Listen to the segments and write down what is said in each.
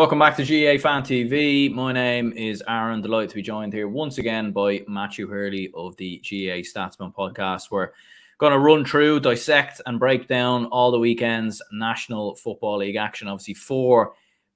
Welcome back to GA Fan TV. My name is Aaron. Delighted to be joined here once again by Matthew Hurley of the GA Statsman podcast. We're going to run through, dissect and break down all the weekend's National Football League action. Obviously 4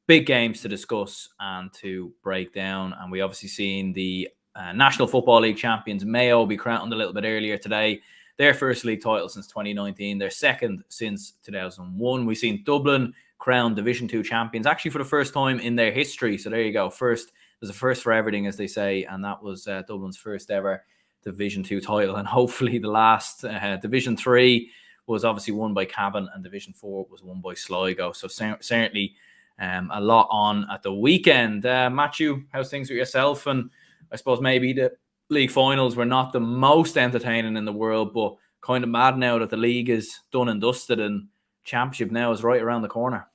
big games to discuss and to break down. And we obviously seen the National Football League champions Mayo be crowned a little bit earlier today. Their first league title since 2019, their second since 2001. We've seen Dublin crowned Division 2 champions, actually for the first time in their history. So there you go. There's a first for everything, as they say, and that was Dublin's first ever Division 2 title. And hopefully the last Division 3 was obviously won by Cavan, and Division 4 was won by Sligo. So certainly a lot on at the weekend. Matthew, how's things with yourself? And I suppose maybe the league finals were not the most entertaining in the world, but kind of mad now that the league is done and dusted and championship now is right around the corner.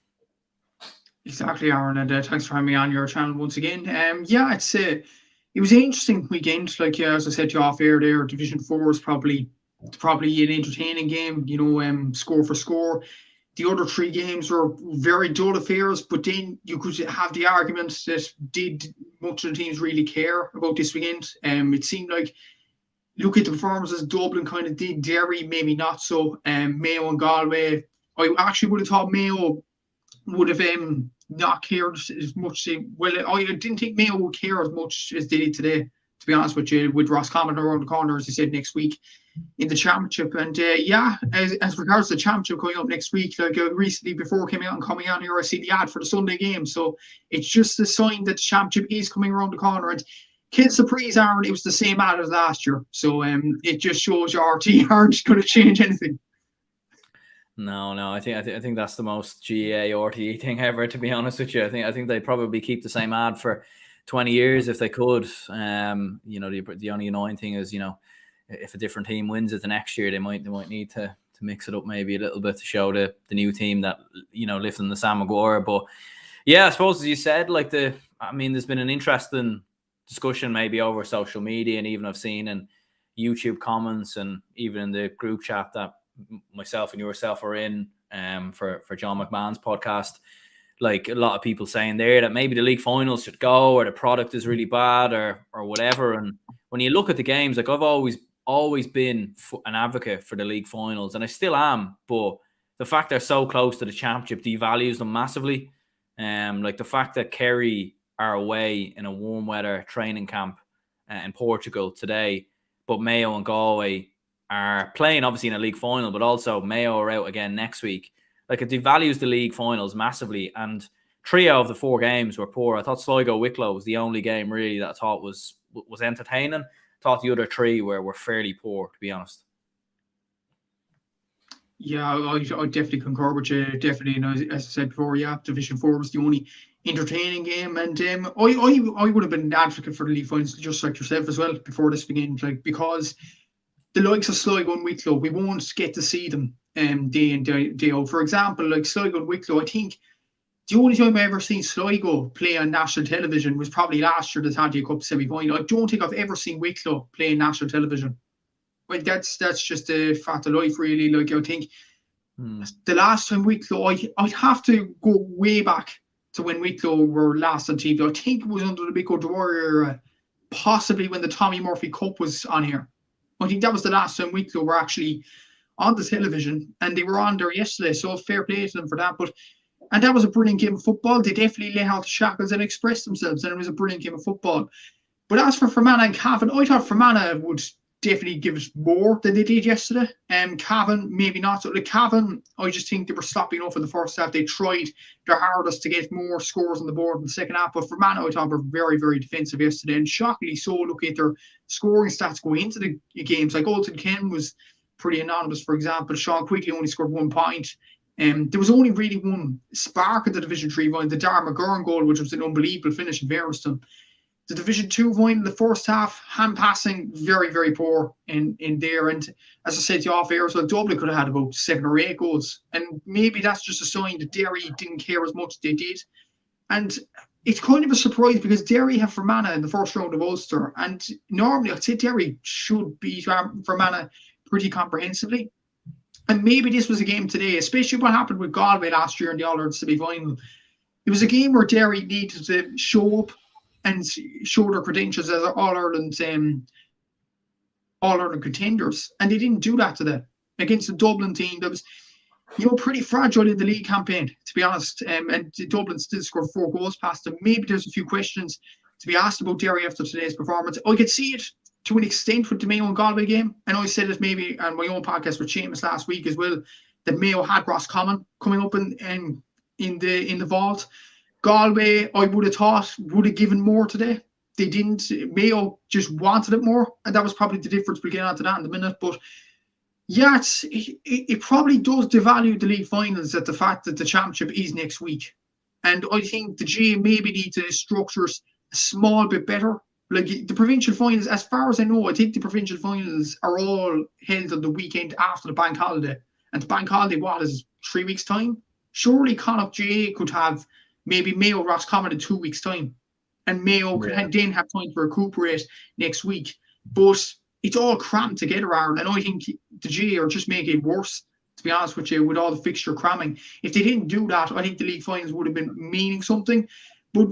Exactly, Aaron, and thanks for having me on your channel once again. It was an interesting weekend. As I said to you off air there, Division 4 was probably an entertaining game, score for score. The other 3 games were very dull affairs, but then you could have the argument that did much of the teams really care about this weekend? It seemed like, look at the performances Dublin kind of did, Derry maybe not so, Mayo and Galway. I actually would have thought Mayo would have not cared as much. I didn't think Mayo would care as much as they did today, to be honest with you, with Roscommon around the corner, as he said, next week in the championship. And as regards to the championship coming up next week, recently before coming on here, I see the ad for the Sunday game. So it's just a sign that the championship is coming around the corner. And kids surprise, Aaron, it was the same ad as last year. So it just shows your RT aren't going to change anything. No, I think that's the most GA RTE thing ever, to be honest with you. I think they'd probably keep the same ad for 20 years if they could. The only annoying thing is, if a different team wins it the next year, they might need to mix it up maybe a little bit to show the new team that, lifting the Sam Maguire. But yeah, I suppose as you said, there's been an interesting discussion maybe over social media, and even I've seen in YouTube comments and even in the group chat that myself and yourself are in for John McMahon's podcast, like a lot of people saying there that maybe the league finals should go, or the product is really bad, or whatever. And when you look at the games, like I've always been an advocate for the league finals, and I still am, but the fact they're so close to the championship devalues them massively. Like the fact that Kerry are away in a warm weather training camp in Portugal today, but Mayo and Galway are playing obviously in a league final, but also Mayo are out again next week. Like, it devalues the league finals massively. And 3 out of the 4 games were poor. I thought Sligo-Wicklow was the only game really that I thought was entertaining. I thought the other 3 were fairly poor, to be honest. Yeah, I definitely concur with you. Definitely, as I said before, Division 4 was the only entertaining game. And I would have been an advocate for the league finals, just like yourself as well, before this began, because the likes of Sligo and Wicklow, we won't get to see them day in, day out. For example, like Sligo and Wicklow, I think the only time I ever seen Sligo play on national television was probably last year, the Tantia Cup semi-final. I don't think I've ever seen Wicklow play on national television. Like, that's just a fact of life, really. Like, I think the last time Wicklow, I'd have to go way back to when Wicklow were last on TV. I think it was under the Big Dwyer era, possibly when the Tommy Murphy Cup was on here. I think that was the last time Wicklow were actually on the television, and they were on there yesterday, so fair play to them for that. And that was a brilliant game of football. They definitely let out the shackles and expressed themselves, and it was a brilliant game of football. But as for Fermanagh and Cavan, I thought Fermanagh would definitely give us more than they did yesterday. Cavan, maybe not. So, Cavan, I just think they were sloppy enough in the first half. They tried their hardest to get more scores on the board in the second half. But Fermanagh, I thought, were very, very defensive yesterday. And shockingly so, look at their scoring stats going into the games. Like Alton Ken was pretty anonymous, for example. Sean Quigley only scored 1 point. There was only really one spark in the Division 3 final, the Dar McGurn goal, which was an unbelievable finish in Verreston. The Division 2 final in the first half, hand passing, very, very poor in there. And as I said to you off air, so Dublin could have had about 7 or 8 goals. And maybe that's just a sign that Derry didn't care as much as they did. And it's kind of a surprise because Derry have Fermanagh in the first round of Ulster. And normally I'd say Derry should beat Fermanagh pretty comprehensively. And maybe this was a game today, especially what happened with Galway last year in the All-Ireland semi-final. It was a game where Derry needed to show up and show their credentials as All-Ireland contenders, and they didn't do that today against the Dublin team that was, pretty fragile in the league campaign, to be honest. And Dublin still scored 4 goals past them. Maybe there's a few questions to be asked about Derry after today's performance. I could see it to an extent with the Mayo and Galway game. And I said it maybe on my own podcast with Seamus last week as well, that Mayo had Roscommon coming up in the vault. Galway, I would have thought, would have given more today. They didn't. Mayo just wanted it more, and that was probably the difference. We'll get onto that in a minute. But yeah, it probably does devalue the league finals at the fact that the championship is next week. And I think the GA maybe need to structure a small bit better. Like the provincial finals, as far as I know, I think the provincial finals are all held on the weekend after the bank holiday. And the bank holiday, what is 3 weeks' time? Surely Connacht GA could have maybe Mayo Roscommon in 2 weeks' time. And Mayo could then have time to recuperate next week. But it's all crammed together, Aaron. And I think the GA are just making it worse, to be honest with you, with all the fixture cramming. If they didn't do that, I think the league finals would have been meaning something. But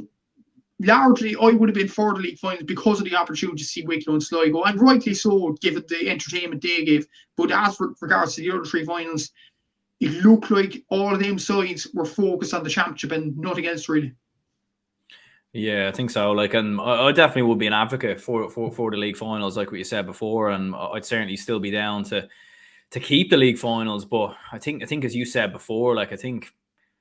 largely, I would have been for the league finals because of the opportunity to see Wicklow and Sligo, and rightly so, given the entertainment they gave. But as for regards to the other 3 finals, it looked like all of them sides were focused on the championship and nothing else really. Yeah, I think so. Like, and I definitely would be an advocate for the league finals, like what you said before, and I'd certainly still be down to keep the league finals. But I think as you said before, like I think,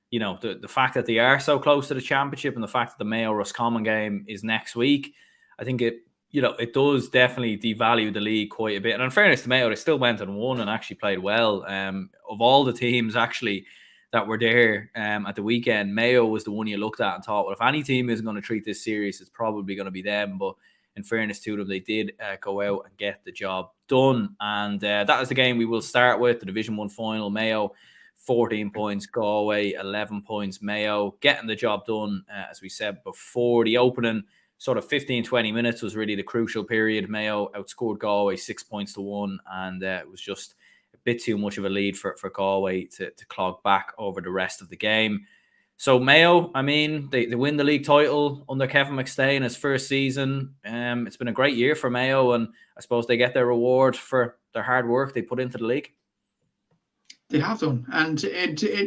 the fact that they are so close to the championship and the fact that the Mayo Roscommon game is next week, I think it does definitely devalue the league quite a bit. And in fairness to Mayo, they still went and won and actually played well. Of all the teams actually that were there at the weekend, Mayo was the one you looked at and thought, well, if any team isn't going to treat this serious, it's probably going to be them. But in fairness to them, they did go out and get the job done. And that is the game we will start with, the Division 1 final. Mayo 14 points, Galway 11 points. Mayo getting the job done, as we said before. The opening sort of 15-20 minutes was really the crucial period. Mayo outscored Galway 6-1, and it was just a bit too much of a lead for Galway to clog back over the rest of the game. So Mayo, I mean, they win the league title under Cavan McStay in his first season. It's been a great year for Mayo, and I suppose they get their reward for their hard work they put into the league. They have done. And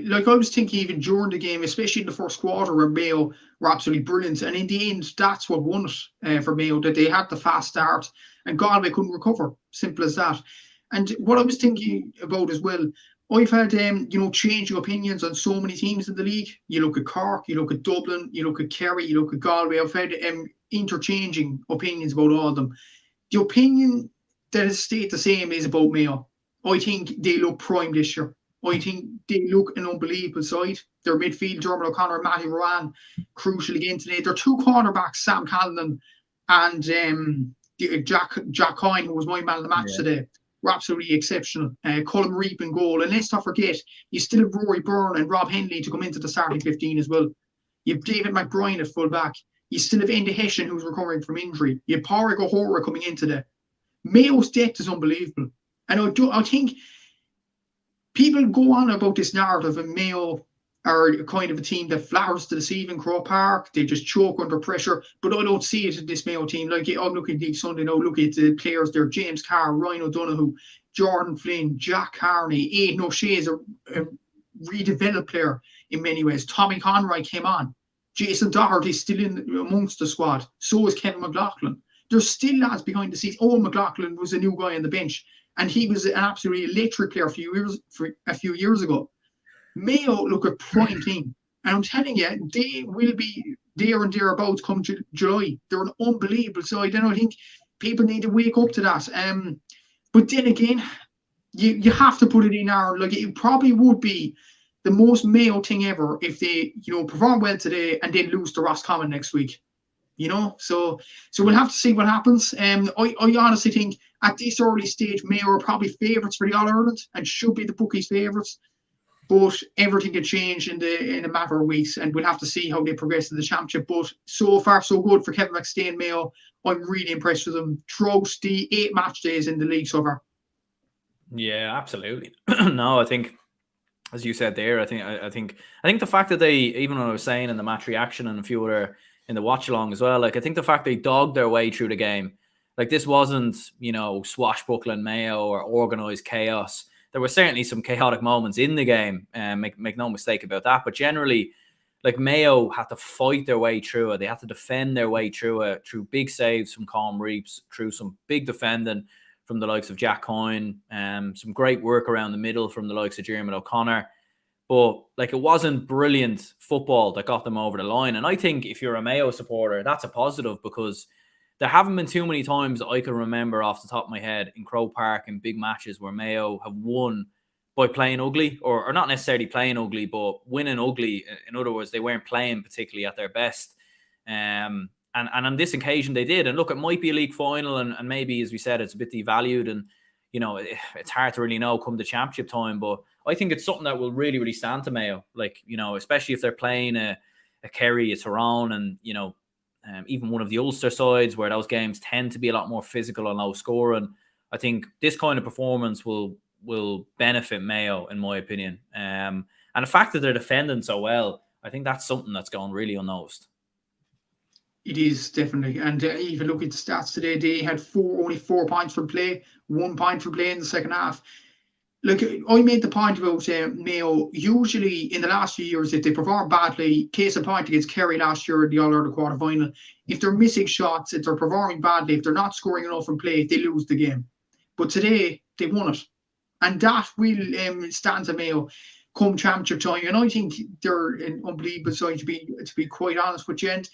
like I was thinking even during the game, especially in the first quarter where Mayo were absolutely brilliant. And in the end, that's what won it for Mayo, that they had the fast start and Galway couldn't recover. Simple as that. And what I was thinking about as well, I've had, changing opinions on so many teams in the league. You look at Cork, you look at Dublin, you look at Kerry, you look at Galway. I've had interchanging opinions about all of them. The opinion that has stayed the same is about Mayo. I think they look prime this year. I think they look an unbelievable side. Their midfield, Dermot O'Connor and Matty Rowan, crucial again today. Their 2 cornerbacks, Sam Callanan and Jack Coyne, who was my man of the match today, were absolutely exceptional. Colin Reap in goal. And let's not forget, you still have Rory Byrne and Rob Henley to come into the starting 15 as well. You have David McBride at full back. You still have Enda Hessian, who's recovering from injury. You have Pádraig O'Hora coming in today. Mayo's depth is unbelievable. And I think people go on about this narrative, and Mayo are kind of a team that flatters to deceive in Croke Park. They just choke under pressure. But I don't see it in this Mayo team. Like, I'm looking at League Sunday now, look at the players there. James Carr, Ryan O'Donoghue, Jordan Flynn, Jack Carney, Aidan O'Shea is a redeveloped player in many ways. Tommy Conroy came on. Jason Doherty's still in amongst the squad. So is Kevin McLaughlin. There's still lads behind the scenes. Owen McLaughlin was a new guy on the bench. And he was an absolutely electric player a few years ago. Mayo look a prime team. And I'm telling you, they will be there and thereabouts come July. They're an unbelievable side. And I think people need to wake up to that. But then again, you have to put it in our, like, it probably would be the most Mayo thing ever if they, perform well today and then lose to Roscommon next week. So we'll have to see what happens. I honestly think at this early stage, Mayo are probably favourites for the All-Ireland and should be the bookies' favourites. But everything can change in a matter of weeks, and we'll have to see how they progress in the championship. But so far, so good for Cavan McStay and Mayo. I'm really impressed with them throughout the 8 match days in the league so far. Yeah, absolutely. No, I think as you said there, I think the fact that they, even when I was saying in the match reaction and a few other in the watch along as well, like I think the fact they dogged their way through the game, like this wasn't, swashbuckling Mayo or organized chaos. There were certainly some chaotic moments in the game, and make no mistake about that. But generally, like Mayo had to fight their way through it. They had to defend their way through it, through big saves from Colm Reeps, through some big defending from the likes of Jack Coyne, some great work around the middle from the likes of Jeremy O'Connor. But like it wasn't brilliant football that got them over the line. And I think if you're a Mayo supporter, that's a positive, because there haven't been too many times that I can remember off the top of my head in Croke Park in big matches where Mayo have won by playing ugly, or not necessarily playing ugly, but winning ugly. In other words, they weren't playing particularly at their best. And on this occasion they did. And look, it might be a league final, and maybe, as we said, it's a bit devalued, and it's hard to really know come the championship time. But I think it's something that will really, really stand to Mayo. Like, especially if they're playing a Kerry, a Tyrone, and even one of the Ulster sides where those games tend to be a lot more physical and low scoring. I think this kind of performance will benefit Mayo, in my opinion. And the fact that they're defending so well, I think that's something that's gone really unnoticed. It is definitely, and even look at the stats today. They had only 4 points for play, 1 point for play in the second half. Look, I made the point about Mayo. Usually, in the last few years, if they perform badly, case in point against Kerry last year in the All-Ireland quarter-final, if they're missing shots, if they're performing badly, if they're not scoring enough in play, they lose the game. But today, they won it. And that will stand to Mayo come championship time. And I think they're an unbelievable side, to be quite honest with you. And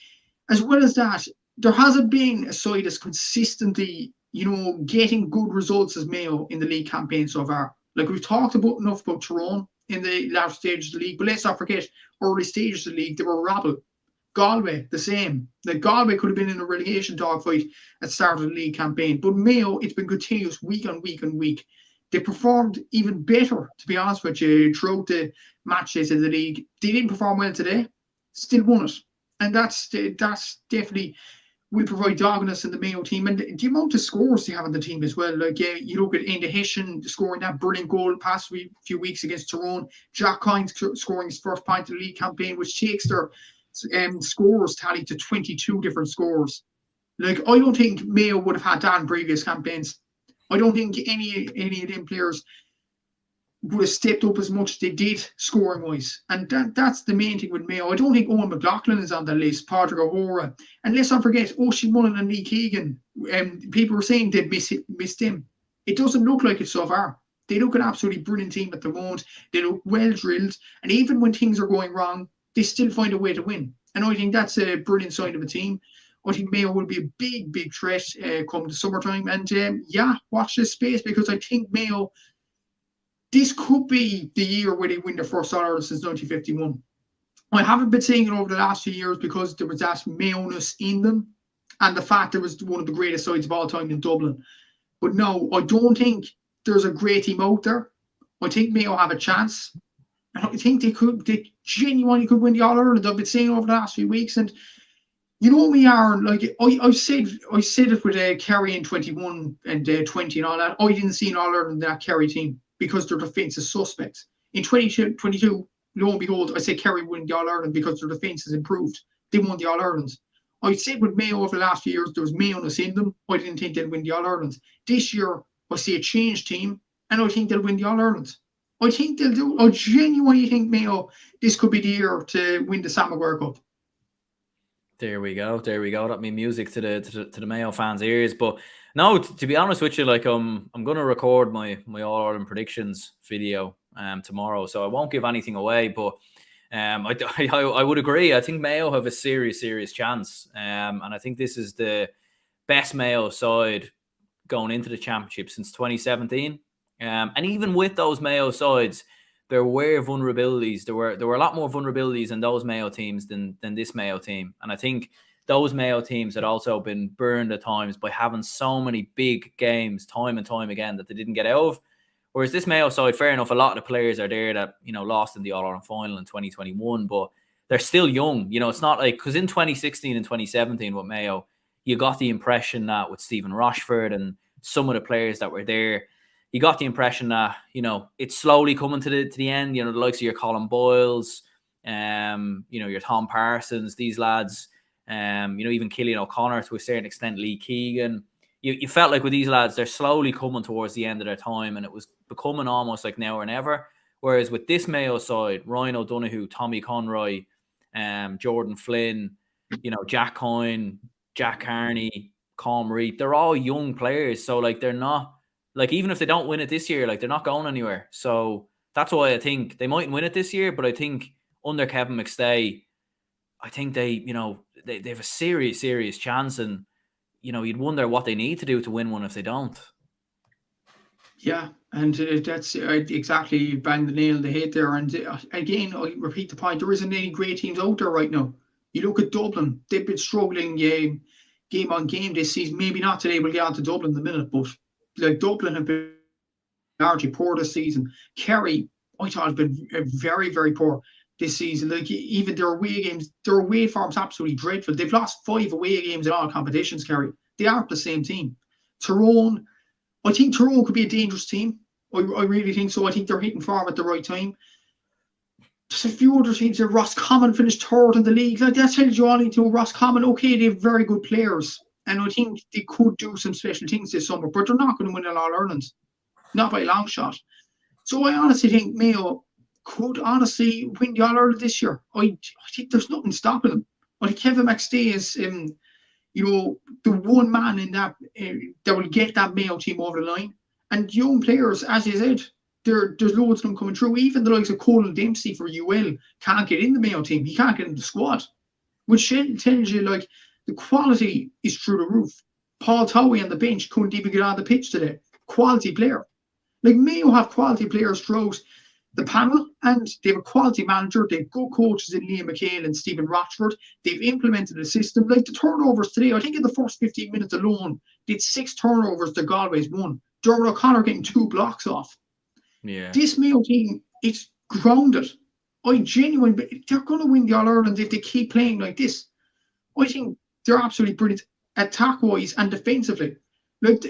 as well as that, there hasn't been a side that's consistently, getting good results as Mayo in the league campaign so far. Like, we've talked enough about Tyrone in the latter stages of the league, but let's not forget, early stages of the league, they were rabble. Galway, the same. Like, Galway could have been in a relegation dogfight at the start of the league campaign. But Mayo, it's been continuous week on week on week. They performed even better, to be honest with you, throughout the match days of the league. They didn't perform well today, still won it. And that's definitely will provide doggedness in the Mayo team. And the amount of scores they have on the team as well. Like, you look at Enda Hessian scoring that brilliant goal past few weeks against Tyrone. Jack Coyne scoring his first point of the league campaign, which takes their scores tally to 22 different scores. Like, I don't think Mayo would have had that in previous campaigns. I don't think any of them players would have stepped up as much as they did scoring wise. And that's the main thing with Mayo. I don't think Owen McLaughlin is on the list, Patrick O'Hora. And let's not forget Oisin Mullen and Lee Keegan. People were saying they'd missed him. It doesn't look like it so far. They look an absolutely brilliant team at the moment. They look well drilled. And even when things are going wrong, they still find a way to win. And I think that's a brilliant sign of a team. I think Mayo will be a big, big threat come the summertime. And watch this space, because I think Mayo, this could be the year where they win their first All-Ireland since 1951. I haven't been saying it over the last few years because there was that Mayo-ness in them, and the fact there was one of the greatest sides of all time in Dublin. But no, I don't think there's a great team out there. I think Mayo have a chance. And I think they genuinely could win the All-Ireland. I've been saying over the last few weeks. And you know me, Aaron, like I said it with Kerry in 21 and 20 and all that. I didn't see an All-Ireland in that Kerry team, because their defence is suspect. In 22, lo and behold, I said Kerry win the All-Ireland because their defence has improved. They won the All-Ireland. I said with Mayo over the last few years, there was Mayo-ness in them. I didn't think they'd win the All-Ireland. This year, I see a changed team, and I think they'll win the All-Ireland. I think they'll do. I genuinely think Mayo, this could be the year to win the Sam Maguire Cup. There we go. That means music to the Mayo fans' ears. But no, to be honest with you, like I'm going to record my All-Ireland predictions video tomorrow, so I won't give anything away. But I would agree. I think Mayo have a serious chance, and I think this is the best Mayo side going into the championship since 2017. And even with those Mayo sides, there were vulnerabilities. There were a lot more vulnerabilities in those Mayo teams than this Mayo team. And I think those Mayo teams had also been burned at times by having so many big games time and time again that they didn't get out of. Whereas this Mayo side, fair enough, a lot of the players are there that, lost in the All-Ireland final in 2021, but they're still young. It's not like, because in 2016 and 2017 with Mayo, you got the impression that with Stephen Rochford and some of the players that were there, you got the impression that, you know, it's slowly coming to the end. You know, the likes of your Colin Boyles, you know, your Tom Parsons, these lads, you know, even Cillian O'Connor to a certain extent, Lee Keegan. You felt like with these lads, they're slowly coming towards the end of their time, and it was becoming almost like now or never. Whereas with this Mayo side, Ryan O'Donoghue, Tommy Conroy, Jordan Flynn, you know, Jack Coyne, Jack Carney, Colm Reid, they're all young players. So, like, they're not, like, even if they don't win it this year, like, they're not going anywhere. So that's why I think they mightn't win it this year, but I think under Kevin McStay, I think they, you know, they have a serious chance. And, you know, you'd wonder what they need to do to win one if they don't. Yeah, and that's exactly bang the nail on the head there. And again, I repeat the point: there isn't any great teams out there right now. You look at Dublin; they've been struggling game on game this season. Maybe not today. We'll get on to Dublin in a minute, but like Dublin have been largely poor this season. Kerry, I thought, has been very poor this season. Like even their away games, their away form's absolutely dreadful. They've lost 5 away games in all competitions. Kerry, they aren't the same team. Tyrone. I think Tyrone could be a dangerous team. I really think so. I think they're hitting form at the right time. There's a few other teams there. Roscommon finished 3rd in the league. Like, that tells you all you need to know. Roscommon, okay, they have very good players. And I think they could do some special things this summer, but they're not going to win an All-Ireland. Not by a long shot. So I honestly think Mayo could honestly win the All-Ireland this year. I think there's nothing stopping them. I think Kevin McStay is... you know, the one man in that that will get that Mayo team over the line. And young players, as you said, there's loads of them coming through. Even the likes of Colin Dempsey for UL can't get in the Mayo team. He can't get in the squad. Which tells you, like, the quality is through the roof. Paul Towie on the bench couldn't even get on the pitch today. Quality player. Like, Mayo have quality players throughout the panel, and they have a quality manager. They have good coaches in Liam McHale and Stephen Rochford. They've implemented a system. Like the turnovers today, I think in the first 15 minutes alone, they had 6 turnovers to Galway's 1. Dermot O'Connor getting 2 blocks off. Yeah. This Mayo team, it's grounded. I genuinely, they're going to win the All-Ireland if they keep playing like this. I think they're absolutely brilliant attack-wise and defensively. Like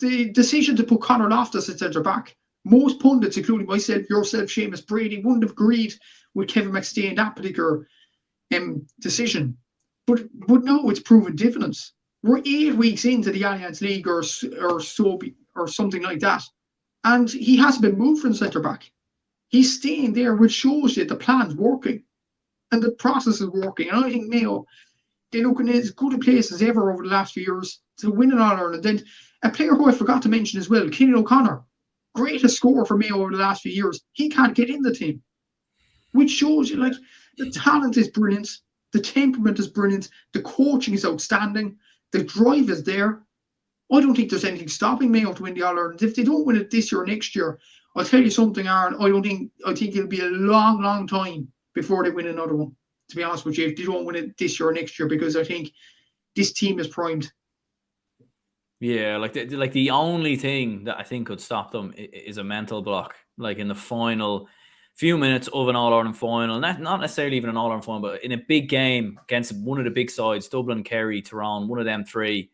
the decision to put Conor Loftus at centre-back, most pundits, including myself, yourself, Seamus Brady, wouldn't have agreed with Kevin McStay in that particular decision. But no, it's proven dividends. We're 8 weeks into the Alliance League or something like that. And he hasn't been moved from centre-back. He's staying there, which shows you the plan's working. And the process is working. And I think Mayo, they look in as good a place as ever over the last few years to win an All-Ireland. And a player who I forgot to mention as well, Cillian O'Connor, greatest scorer for Mayo over the last few years. He can't get in the team, which shows you, like, the talent is brilliant, the temperament is brilliant, the coaching is outstanding, the drive is there. I don't think there's anything stopping Mayo to win the All-Ireland. If they don't win it this year or next year, I'll tell you something, Aaron, I think it'll be a long time before they win another one, to be honest with you, if they don't win it this year or next year, because I think this team is primed. Yeah, like the only thing that I think could stop them is a mental block. Like in the final few minutes of an All-Ireland final, not necessarily even an All-Ireland final, but in a big game against one of the big sides, Dublin, Kerry, Tyrone, one of them 3,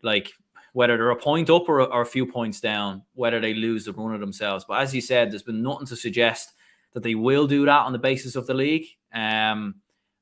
like whether they're a point up or a few points down, whether they lose the run of themselves. But as you said, there's been nothing to suggest that they will do that on the basis of the league.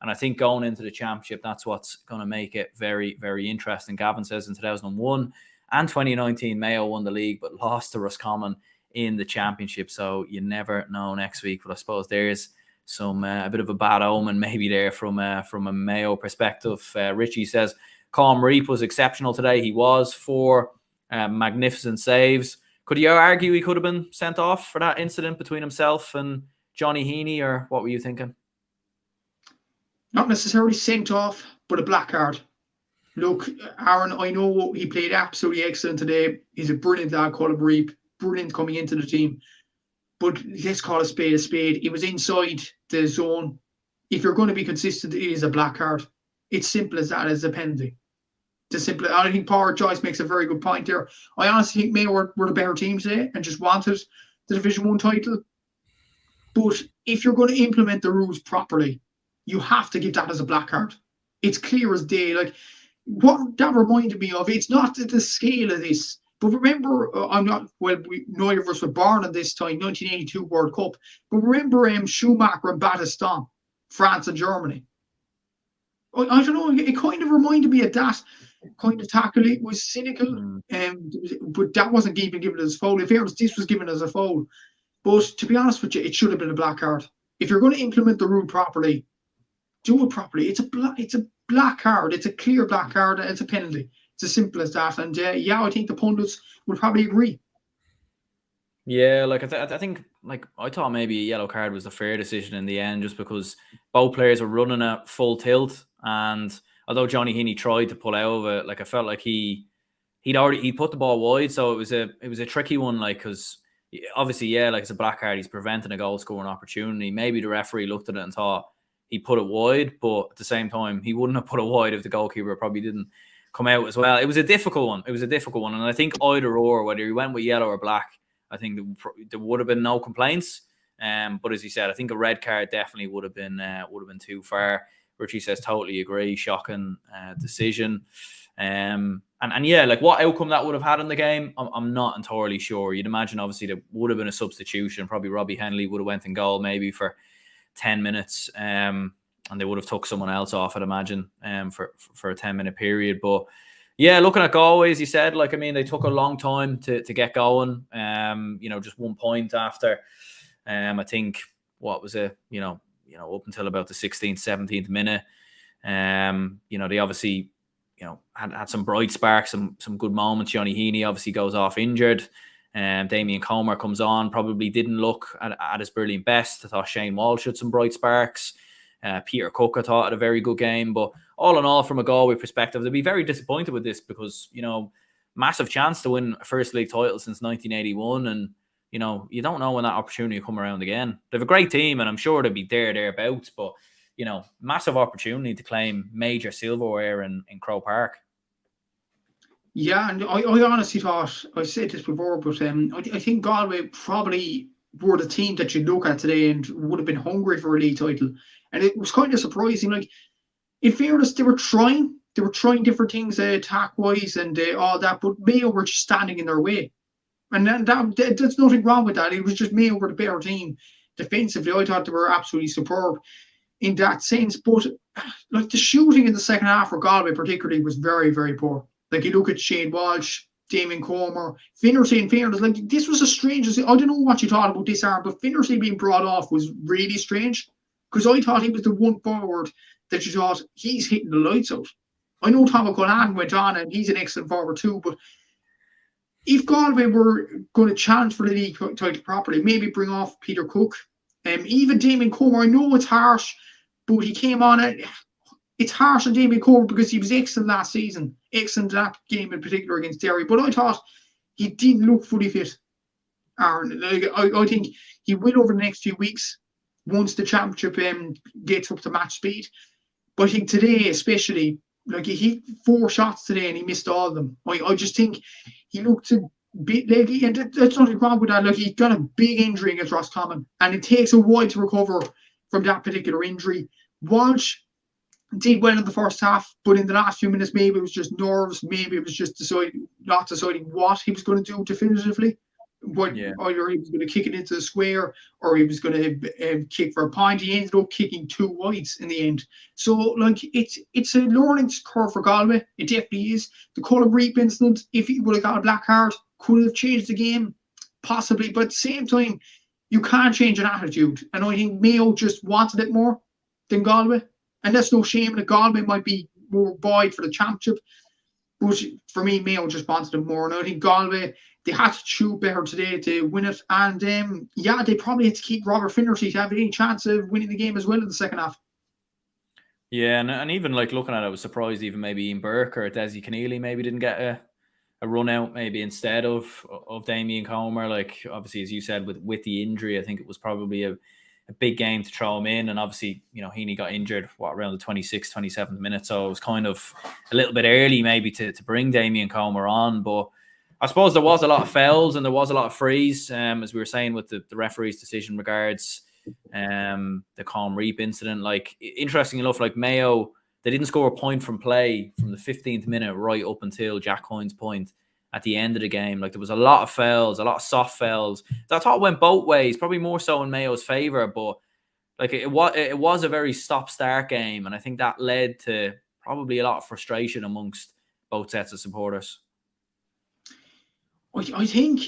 And I think going into the championship, that's what's going to make it very interesting. Cavan says in 2001 and 2019, Mayo won the league, but lost to Roscommon in the championship. So you never know next week. But I suppose there's some a bit of a bad omen maybe there from a Mayo perspective. Richie says Colm Reid was exceptional today. He was 4 magnificent saves. Could you argue he could have been sent off for that incident between himself and Johnny Heaney, or what were you thinking? Not necessarily sent off, but a black card. Look, Aaron, I know he played absolutely excellent today. He's a brilliant lad, Colm Reid, brilliant coming into the team. But let's call a spade a spade. He was inside the zone. If you're going to be consistent, it is a black card. It's simple as that, as a penalty. It's simple. I think Power Joyce makes a very good point there. I honestly think Mayo were the better team today and just wanted the Division 1 title. But if you're going to implement the rules properly, you have to give that as a black card. It's clear as day. Like, what that reminded me of, it's not the scale of this, But remember, neither of us were born at this time, 1982 World Cup. But remember Schumacher and Battiston, France and Germany. I don't know, it kind of reminded me of that kind of tackle. It was cynical, but that wasn't even given as a foul. In fairness, this was given as a foul. But to be honest with you, it should have been a black card. If you're going to implement the rule properly, do it properly. It's a black card. It's a clear black card. And it's a penalty. It's as simple as that. And I think the pundits would probably agree. Yeah, like I think, like I thought maybe a yellow card was the fair decision in the end, just because both players were running at full tilt, and although Johnny Heaney tried to pull out of it, like I felt like he put the ball wide, so it was a tricky one, like, because obviously, yeah, like it's a black card, he's preventing a goal scoring opportunity. Maybe the referee looked at it and thought he put it wide, but at the same time, he wouldn't have put it wide if the goalkeeper probably didn't come out as well. It was a difficult one. And I think either or, whether he went with yellow or black, I think there would have been no complaints. But as you said, I think a red card definitely would have been too far. Richie says totally agree. Shocking decision. And yeah, like what outcome that would have had in the game, I'm not entirely sure. You'd imagine obviously there would have been a substitution. Probably Robbie Henley would have went in goal maybe for 10 minutes. And they would have took someone else off, I'd imagine, for a 10-minute period. But yeah, looking at Galway, as you said, like, I mean, they took a long time to get going. Just 1 point after, I think, what was it, up until about the 16th, 17th minute. They obviously, had some bright sparks, some good moments. Johnny Heaney obviously goes off injured. Damien Comer comes on, probably didn't look at his brilliant best. I thought Shane Walsh had some bright sparks. Peter Cook, I thought, had a very good game. But all in all, from a Galway perspective, they'll be very disappointed with this because, massive chance to win a First League title since 1981. And, you don't know when that opportunity will come around again. They have a great team, and I'm sure they'll be thereabouts. But, massive opportunity to claim major silverware in Croke Park. Yeah, and I honestly thought, I said this before, but I think Galway probably were the team that you look at today and would have been hungry for a league title. And it was kind of surprising. Like, in fairness, they were trying different things attack-wise and all that, but Mayo were just standing in their way. And then there's nothing wrong with that. It was just Mayo were the better team. Defensively, I thought they were absolutely superb in that sense. But like the shooting in the second half for Galway particularly was very, very poor. Like, you look at Shane Walsh, Damien Comer, Finnerty, in fairness, like, this was a strange, I don't know what you thought about this arm, but Finnerty being brought off was really strange, because I thought he was the one forward that you thought, he's hitting the lights out. I know Tom O'Connell went on, and he's an excellent forward too, but if Galway were going to challenge for the league title properly, maybe bring off Peter Cook, even Damien Comer. I know it's harsh, but he came on it. It's harsh on Damien Comer because he was excellent last season, excellent that game in particular against Derry. But I thought he didn't look fully fit, Aaron. Like, I think he will over the next few weeks once the championship gets up to match speed. But I think today, especially, like, he hit 4 shots today and he missed all of them. I just think he looked a bit leggy, and that's nothing wrong with that. Like, he got a big injury against Roscommon, and it takes a while to recover from that particular injury. Walsh did well in the first half, but in the last few minutes, maybe it was just nerves, maybe it was just not deciding what he was going to do definitively. But either he was going to kick it into the square or he was going to kick for a point. He ended up kicking 2 wides in the end. So, like, it's a learning curve for Galway. It definitely is. The Cullen Reap incident, if he would have got a black card, could have changed the game, possibly. But at the same time, you can't change an attitude. And I think Mayo just wanted it more than Galway. And that's no shame that Galway might be more buoyed for the championship. But for me, Mayo just wanted it more. And I think Galway, they had to shoot better today to win it. And they probably had to keep Robert Finnerty to have any chance of winning the game as well in the second half. Yeah, and even like looking at it, I was surprised even maybe Ian Burke or Desi Keneally maybe didn't get a run out maybe instead of Damien Comer. Like, obviously, as you said, with the injury, I think it was probably a big game to throw him in. And obviously, Heaney got injured, around the 26th, 27th minute. So it was kind of a little bit early maybe to bring Damien Comer on. But I suppose there was a lot of fouls and there was a lot of frees, as we were saying with the referee's decision regards the Calm Reap incident. Like, interesting enough, like Mayo, they didn't score a point from play from the 15th minute right up until Jack Hoyne's point. at the end of the game. Like there was a lot of fouls, a lot of soft fouls. So I thought it went both ways, probably more so in Mayo's favour, but like it was a very stop-start game, and I think that led to probably a lot of frustration amongst both sets of supporters. I think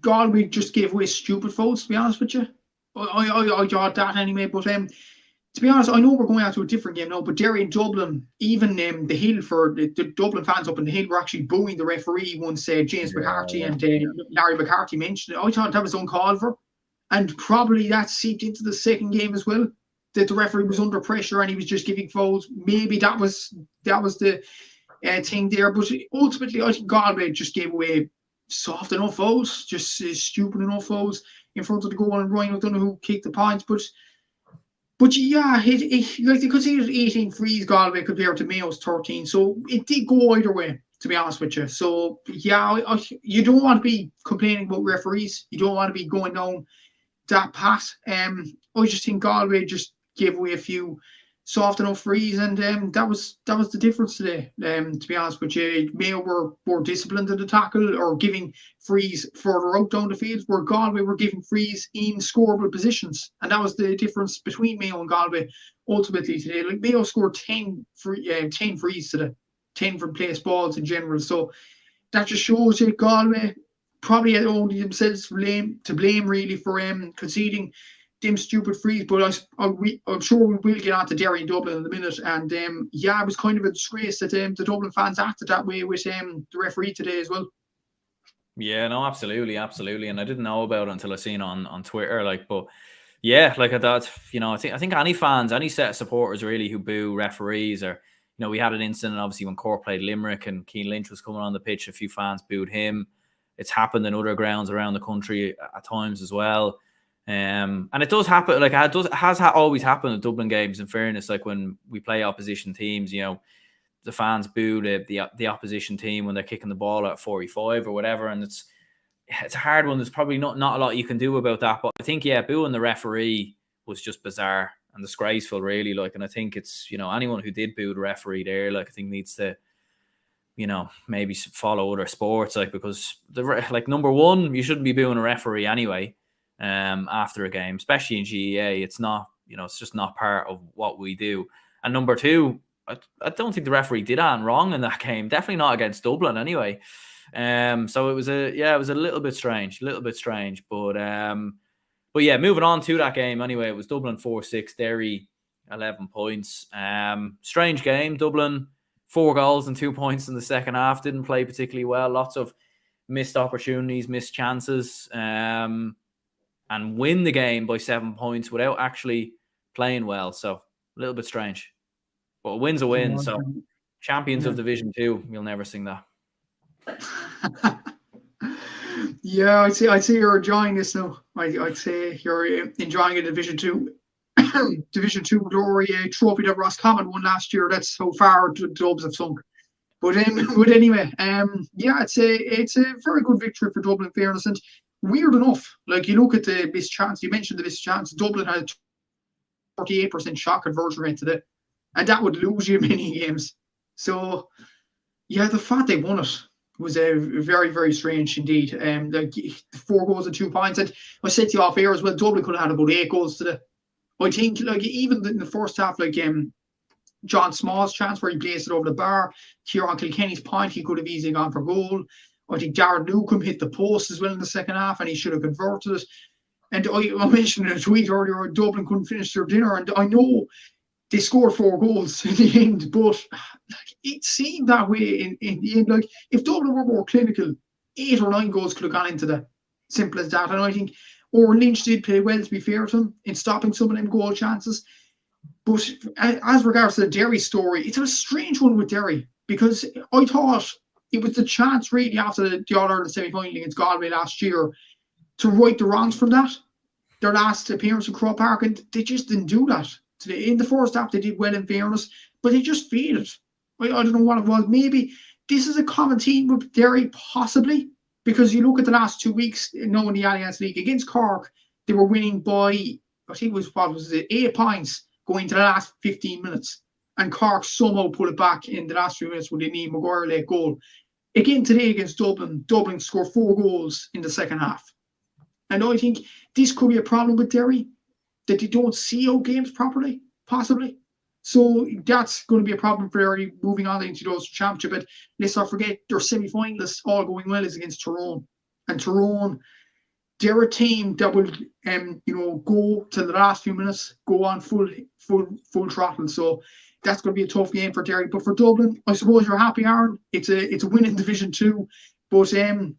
Galway just gave away stupid fouls, to be honest with you. I thought that anyway, but to be honest, I know we're going out to a different game now, but Derry and Dublin, even the Hill, for the Dublin fans up in the Hill, were actually booing the referee once James McCarthy and Larry McCarthy mentioned it. I thought that was uncalled for, and probably that seeped into the second game as well, that the referee was under pressure and he was just giving fouls. Maybe that was the thing there, but ultimately I think Galway just gave away soft enough fouls, just stupid enough fouls in front of the goal, and Ryan, I don't know who kicked the points, but yeah, like they conceded 18 frees, Galway, compared to Mayo's 13. So it did go either way, to be honest with you. So yeah, you don't want to be complaining about referees. You don't want to be going down that path. I just think Galway just gave away a few soft enough frees, and that was the difference today. To be honest with you, Mayo were more disciplined in the tackle or giving frees further out down the field, where Galway were giving frees in scoreable positions, and that was the difference between Mayo and Galway ultimately today. Like Mayo scored 10 frees today, 10 from place balls in general. So that just shows you Galway probably had only themselves to blame really for conceding them stupid frees, but I'm sure we will get on to Derry and Dublin in a minute. And yeah, it was kind of a disgrace that the Dublin fans acted that way with the referee today as well. Yeah, no, absolutely, and I didn't know about it until I seen it on Twitter. Like, but yeah, like I thought, I think any fans, any set of supporters really who boo referees, or we had an incident obviously when Cork played Limerick and Keane Lynch was coming on the pitch, a few fans booed him. It's happened in other grounds around the country at times as well. And it does happen, like it has always happened at Dublin games, in fairness. Like when we play opposition teams, the fans boo the opposition team when they're kicking the ball at 45 or whatever, and it's a hard one. There's probably not a lot you can do about that, but I think booing the referee was just bizarre and disgraceful, really. Like, and I think it's anyone who did boo the referee there, like I think needs to maybe follow other sports, like, because number one, you shouldn't be booing a referee anyway. After a game, especially in GEA, it's not, it's just not part of what we do. And number two, I don't think the referee did anything wrong in that game. Definitely not against Dublin anyway. So it was a little bit strange, but yeah, moving on to that game anyway, it was Dublin 4-6, Derry 11 points. Strange game. Dublin 4 goals and 2 points in the second half. Didn't play particularly well. Lots of missed opportunities, missed chances. And win the game by 7 points without actually playing well. So a little bit strange. But a win's a win. So champions of Division 2, you'll never sing that. Yeah, I'd say you're enjoying this now. I'd say you're enjoying a Division 2 Division 2 glory trophy that Roscommon won last year. That's how far the Dubs have sunk. But anyway, yeah, it's a very good victory for Dublin, in fairness. And weird enough, like you look at the missed chance, you mentioned the missed chance, Dublin had 48% shot conversion rate today, and that would lose you many games. So yeah, the fact they won it was very, very strange indeed. Like 4 goals and 2 points, and I said to you off air as well, Dublin could have had about 8 goals today. I think, like, even in the first half, like John Small's chance where he placed it over the bar, Kieran Kilkenny's point, he could have easily gone for goal. I think Darren Newcombe hit the post as well in the second half, and he should have converted it. And I mentioned in a tweet earlier, Dublin couldn't finish their dinner, and I know they scored 4 goals in the end, but like, it seemed that way in the end. Like, if Dublin were more clinical, 8 or 9 goals could have gone into that. Simple as that. And I think Owen Lynch did play well, to be fair to him, in stopping some of them goal chances. But as regards to the Derry story, it's a strange one with Derry, because I thought it was the chance really after the All-Ireland semi-final against Galway last year to right the wrongs from that. Their last appearance in Croke Park, and they just didn't do that. In the first half, they did well, in fairness, but they just faded. I don't know what it was. Maybe this is a common theme with Derry, possibly, because you look at the last 2 weeks, in the Allianz League against Cork, they were winning by, I think it was 8 points going to the last 15 minutes. And Cork somehow put it back in the last few minutes with the Niamh Maguire late goal. again today against Dublin, Dublin scored 4 goals in the second half. And I think this could be a problem with Derry, that they don't see out games properly, possibly. So that's going to be a problem for Derry moving on into those championship. But let's not forget their semi-finalists all going well is against Tyrone. And Tyrone, they're a team that will go to the last few minutes, go on full throttle. So that's going to be a tough game for Derry. But for Dublin, I suppose you're happy, Aaron. It's a win in Division 2. But you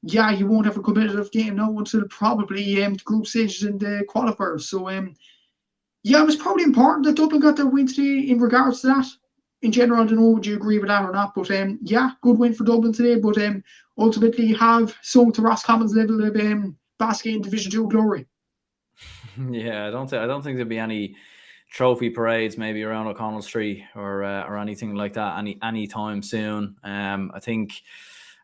won't have a competitive game now until probably the group stages and the qualifiers. So it was probably important that Dublin got their win today in regards to that. In general, I don't know, would you agree with that or not? But good win for Dublin today. But ultimately have sunk to Roscommon's level of basket in Division 2 glory. Yeah, I don't think there'll be any trophy parades maybe around O'Connell Street or anything like that any time soon. I think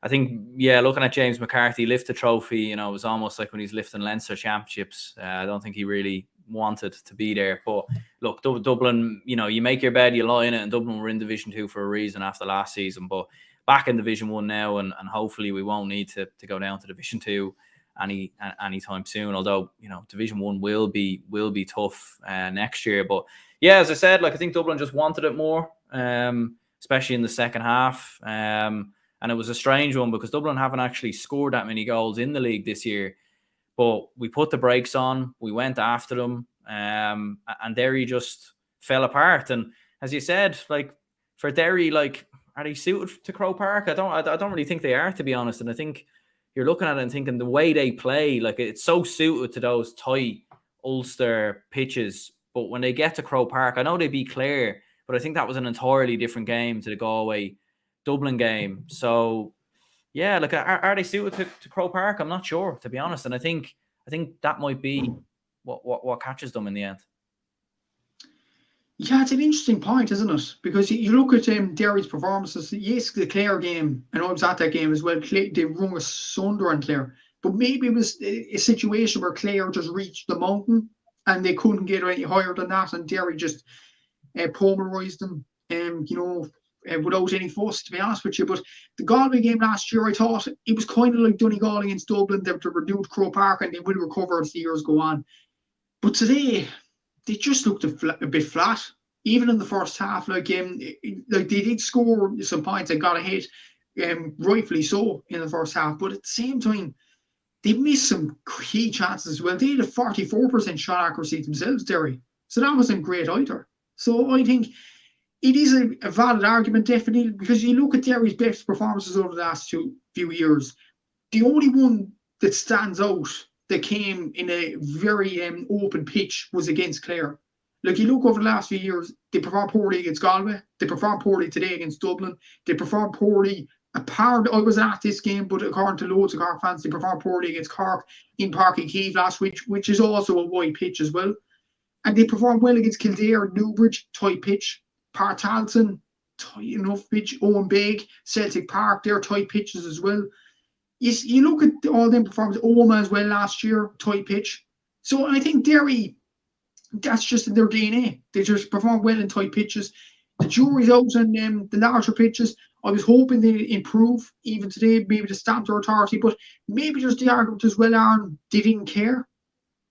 looking at James McCarthy lift the trophy, it was almost like when he's lifting Leinster championships. I don't think he really wanted to be there. But look, Dublin, you make your bed, you lie in it, and Dublin were in Division 2 for a reason after last season. But back in Division 1 now, and hopefully we won't need to go down to Division 2 anytime soon. Although Division 1 will be tough next year. But yeah, as I said, I think Dublin just wanted it more, especially in the second half. And it was a strange one because Dublin haven't actually scored that many goals in the league this year. But we put the brakes on, we went after them, and Derry just fell apart. And as you said, for Derry, are they suited to Croke Park? I don't really think they are, to be honest. And I think you're looking at it and thinking the way they play, it's so suited to those tight Ulster pitches. But when they get to Croke Park, I know they beat Clare, but I think that was an entirely different game to the Galway Dublin game. So yeah, are they suited to Croke Park? I'm not sure, to be honest. And I think that might be what catches them in the end. Yeah, it's an interesting point, isn't it? Because you look at Derry's performances. Yes, the Clare game, and I was at that game as well. They rung asunder on Clare, but maybe it was a situation where Clare just reached the mountain and they couldn't get any higher than that, and Derry just pulverised them. Without any fuss, to be honest with you. But the Galway game last year, I thought it was kind of like Donegal against Dublin. They renewed Croke Park and they will recover as the years go on. But today, they just looked a bit flat, even in the first half. They did score some points and got a hit, rightfully so, in the first half. But at the same time, they missed some key chances as well. They had a 44% shot accuracy themselves, Derry. So that wasn't great either. So I think it is a valid argument, definitely, because you look at Derry's best performances over the last few years. The only one that stands out that came in a very open pitch was against Clare. You look over the last few years, they performed poorly against Galway. They performed poorly today against Dublin. They performed poorly. I was at this game, but according to loads of Cork fans, they performed poorly against Cork in Páirc Uí Chaoimh last week, which is also a wide pitch as well. And they performed well against Kildare, Newbridge, tight pitch. Partalton, tight enough pitch. Owen Beg, Celtic Park, they're tight pitches as well. You look at all them performances. Oma as well last year, tight pitch. So I think Derry, that's just in their DNA. They just perform well in tight pitches. The jury's out on the larger pitches. I was hoping they improve even today, maybe to stamp their authority, but maybe there's the argument as well, Aaron, they didn't care.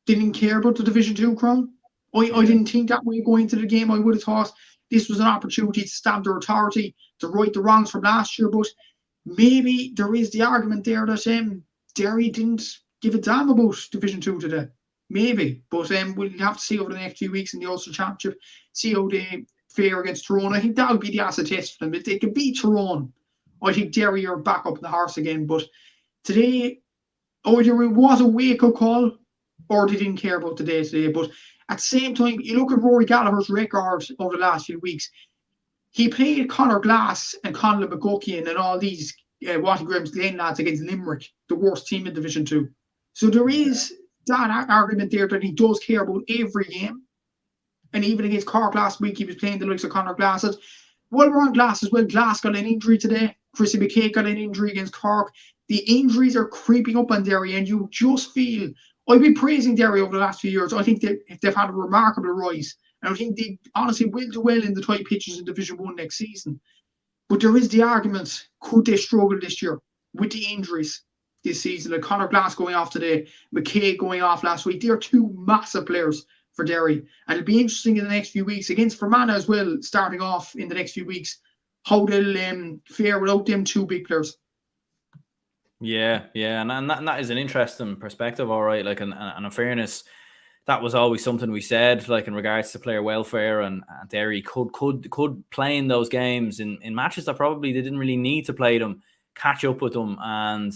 They didn't care about the Division 2 crown. I didn't think that way going into the game. I would have thought this was an opportunity to stamp their authority, to right the wrongs from last year. But maybe there is the argument there that Derry didn't give a damn about Division 2 today. Maybe. But we'll have to see over the next few weeks in the Ulster Championship, see how they fare against Tyrone. I think that would be the acid test for them. If they can beat Tyrone, I think Derry are back up in the horse again. But today, either it was a wake-up call or they didn't care about the day today. But at the same time, you look at Rory Gallagher's record over the last few weeks. He played Conor Glass and Conor McGuckian and all these Watty Graham's Glen lads against Limerick, the worst team in Division 2. So there is that argument there that he does care about every game. And even against Cork last week, he was playing the likes of Conor Glass. While we're on Glass as well, Glass got an injury today. Chrissy McKay got an injury against Cork. The injuries are creeping up on Derry, and you just feel... I've been praising Derry over the last few years. I think they've had a remarkable rise. And I think they honestly will do well in the tight pitches in Division 1 next season. But there is the argument, could they struggle this year? with the injuries this season. Like Conor Glass going off today, McKay going off last week. They're two massive players for Derry. And it'll be interesting in the next few weeks, against Fermanagh as well, starting off in the next few weeks, how they'll fare without them two big players. Yeah, and that is an interesting perspective, all right. Like, and in fairness, that was always something we said, like in regards to player welfare, and Derry could play in those games in matches that probably they didn't really need to play them, catch up with them. And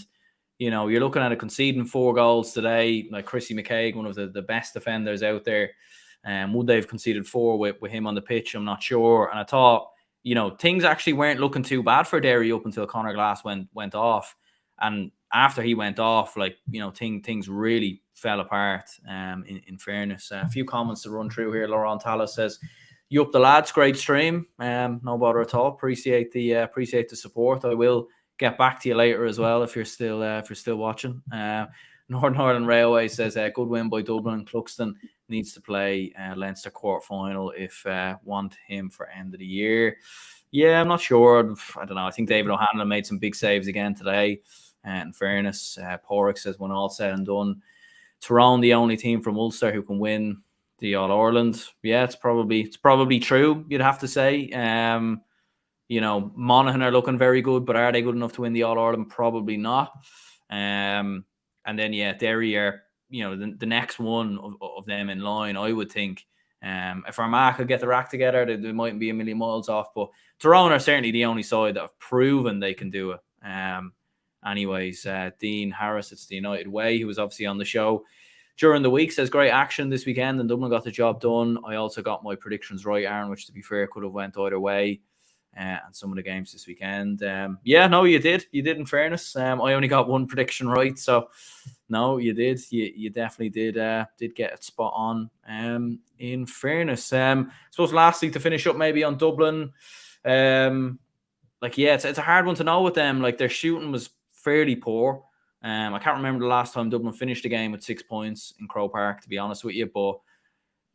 you know, you're looking at a conceding 4 goals today, like Chrissy McKaig, one of the best defenders out there. Would they have conceded 4 with him on the pitch? I'm not sure. And I thought, you know, things actually weren't looking too bad for Derry up until Conor Glass went off. And after he went off, like, you know, things really fell apart, in fairness. A few comments to run through here. Laurent Tallis says, "You up the lads, great stream. No bother at all. Appreciate the support. I will get back to you later as well if you're still watching." Northern Ireland Railway says, "Good win by Dublin. Cluxton needs to play Leinster quarter final if want him for end of the year." Yeah, I'm not sure. I don't know. I think David O'Hanlon made some big saves again today. In fairness, Porrick says, "When all said and done, Tyrone the only team from Ulster who can win the All Ireland." Yeah, it's probably true. You'd have to say. You know, Monaghan are looking very good, but are they good enough to win the All Ireland? Probably not. And then Derry are, you know, the next one of them in line, I would think. If Armagh could get the rack together, they mightn't be a million miles off. But Tyrone are certainly the only side that have proven they can do it. Anyways, Dean Harris, it's the United Way, who was obviously on the show during the week, says, "Great action this weekend and Dublin got the job done. I also got my predictions right, Aaron, which to be fair could have went either way. And some of the games this weekend." Yeah, no, you did in fairness. I only got one prediction right, so no, you did. You definitely did get it spot on. In fairness, I suppose lastly to finish up maybe on Dublin, it's a hard one to know with them. Like, their shooting was fairly poor. I can't remember the last time Dublin finished the game with 6 points in Croke Park, to be honest with you. But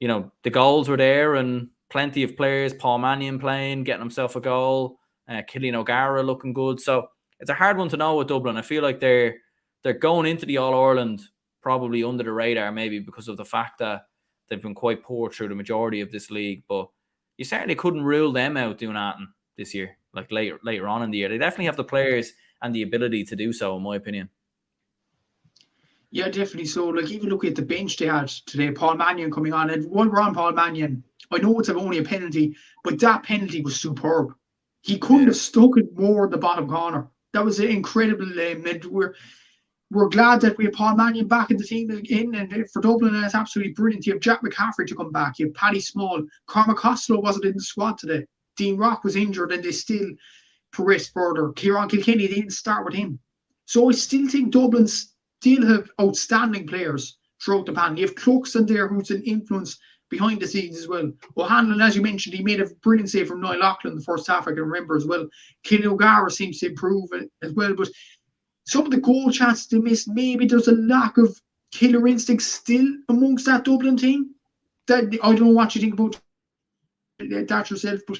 you know, the goals were there and plenty of players. Paul Mannion playing, getting himself a goal. Killian O'Gara looking good. So it's a hard one to know with Dublin. I feel like they're going into the All Ireland probably under the radar, maybe because of the fact that they've been quite poor through the majority of this league. But you certainly couldn't rule them out doing that this year, like later on in the year. They definitely have the players and the ability to do so, in my opinion. Yeah, definitely so. Like, even look at the bench they had today, Paul Mannion coming on. And while we're on Paul Mannion, I know it's only a penalty, but that penalty was superb. He couldn't have stuck it more in the bottom corner. That was an incredible. And we're glad that we have Paul Mannion back in the team again, and for Dublin, and it's absolutely brilliant. You have Jack McCaffrey to come back. You have Paddy Small. Cormac Costello wasn't in the squad today. Dean Rock was injured, and they still progressed further. Kieran Kilkenny, they didn't start with him. So I still think Dublin still have outstanding players throughout the panel. You have Cluxton there, who's an influence behind the scenes as well. O'Hanlon, as you mentioned, he made a brilliant save from Niall Loughlin in the first half, I can remember as well. Killian O'Gara seems to improve as well. But some of the goal chances they missed, maybe there's a lack of killer instinct still amongst that Dublin team. That I don't know what you think about that yourself, but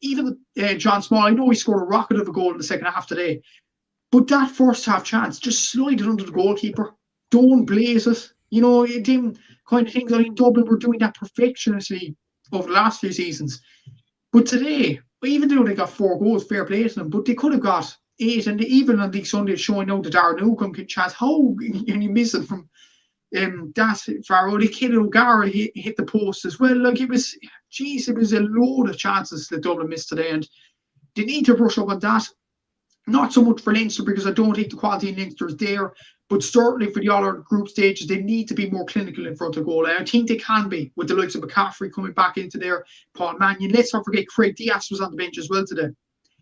even John Small, I know he scored a rocket of a goal in the second half today, but that first half chance, just slide it under the goalkeeper. Don't blaze it. You know, them kind of things. I think Dublin were doing that perfectionistly over the last few seasons. But today, even though they got 4 goals, fair play to them, but they could have got 8. And even on the Sunday showing out the Darren Newcombe chance, how can you miss it from that far out? Killian O'Gara hit the post as well. Like, it was a load of chances that Dublin missed today, and they need to brush up on that. Not so much for Leinster, because I don't think the quality in Leinster is there, but certainly for the other group stages, they need to be more clinical in front of goal. And I think they can be, with the likes of McCaffrey coming back into there, Paul Mannion. Let's not forget Craig Diaz was on the bench as well today.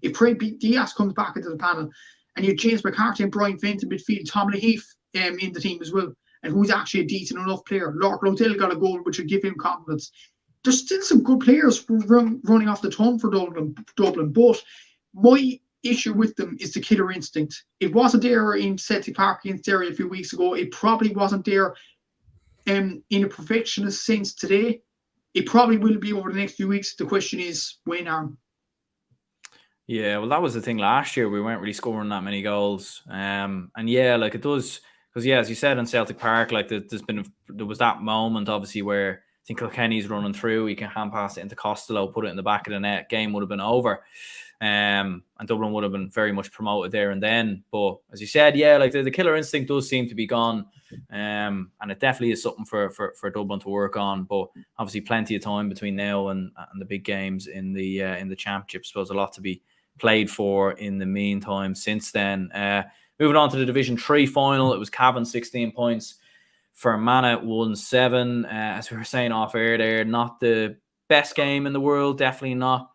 If Craig Diaz comes back into the panel, and you have James McCarthy and Brian Fenton midfield, Tom Laheath in the team as well, and who's actually a decent enough player. Lorcan O'Dell got a goal, which would give him confidence. There's still some good players running off the tongue for Dublin, but my issue with them is the killer instinct. It wasn't there in Celtic Park against Derry a few weeks ago. It probably wasn't there in a perfectionist sense today. It probably will be over the next few weeks. The question is when, Aaron. Yeah, well, that was the thing last year. We weren't really scoring that many goals. And yeah, like it does, because yeah, as you said in Celtic Park, like there was that moment obviously where I think Kilkenny's running through, he can hand pass it into Costello, put it in the back of the net, game would have been over. And Dublin would have been very much promoted there and then. But as you said, yeah, like the killer instinct does seem to be gone. And it definitely is something for Dublin to work on. But obviously plenty of time between now and the big games in the championship. I suppose a lot to be played for in the meantime since then. Moving on to the Division 3 final, it was Cavan 16 points, Fermanagh 1-7. As we were saying off air there, not the best game in the world, definitely not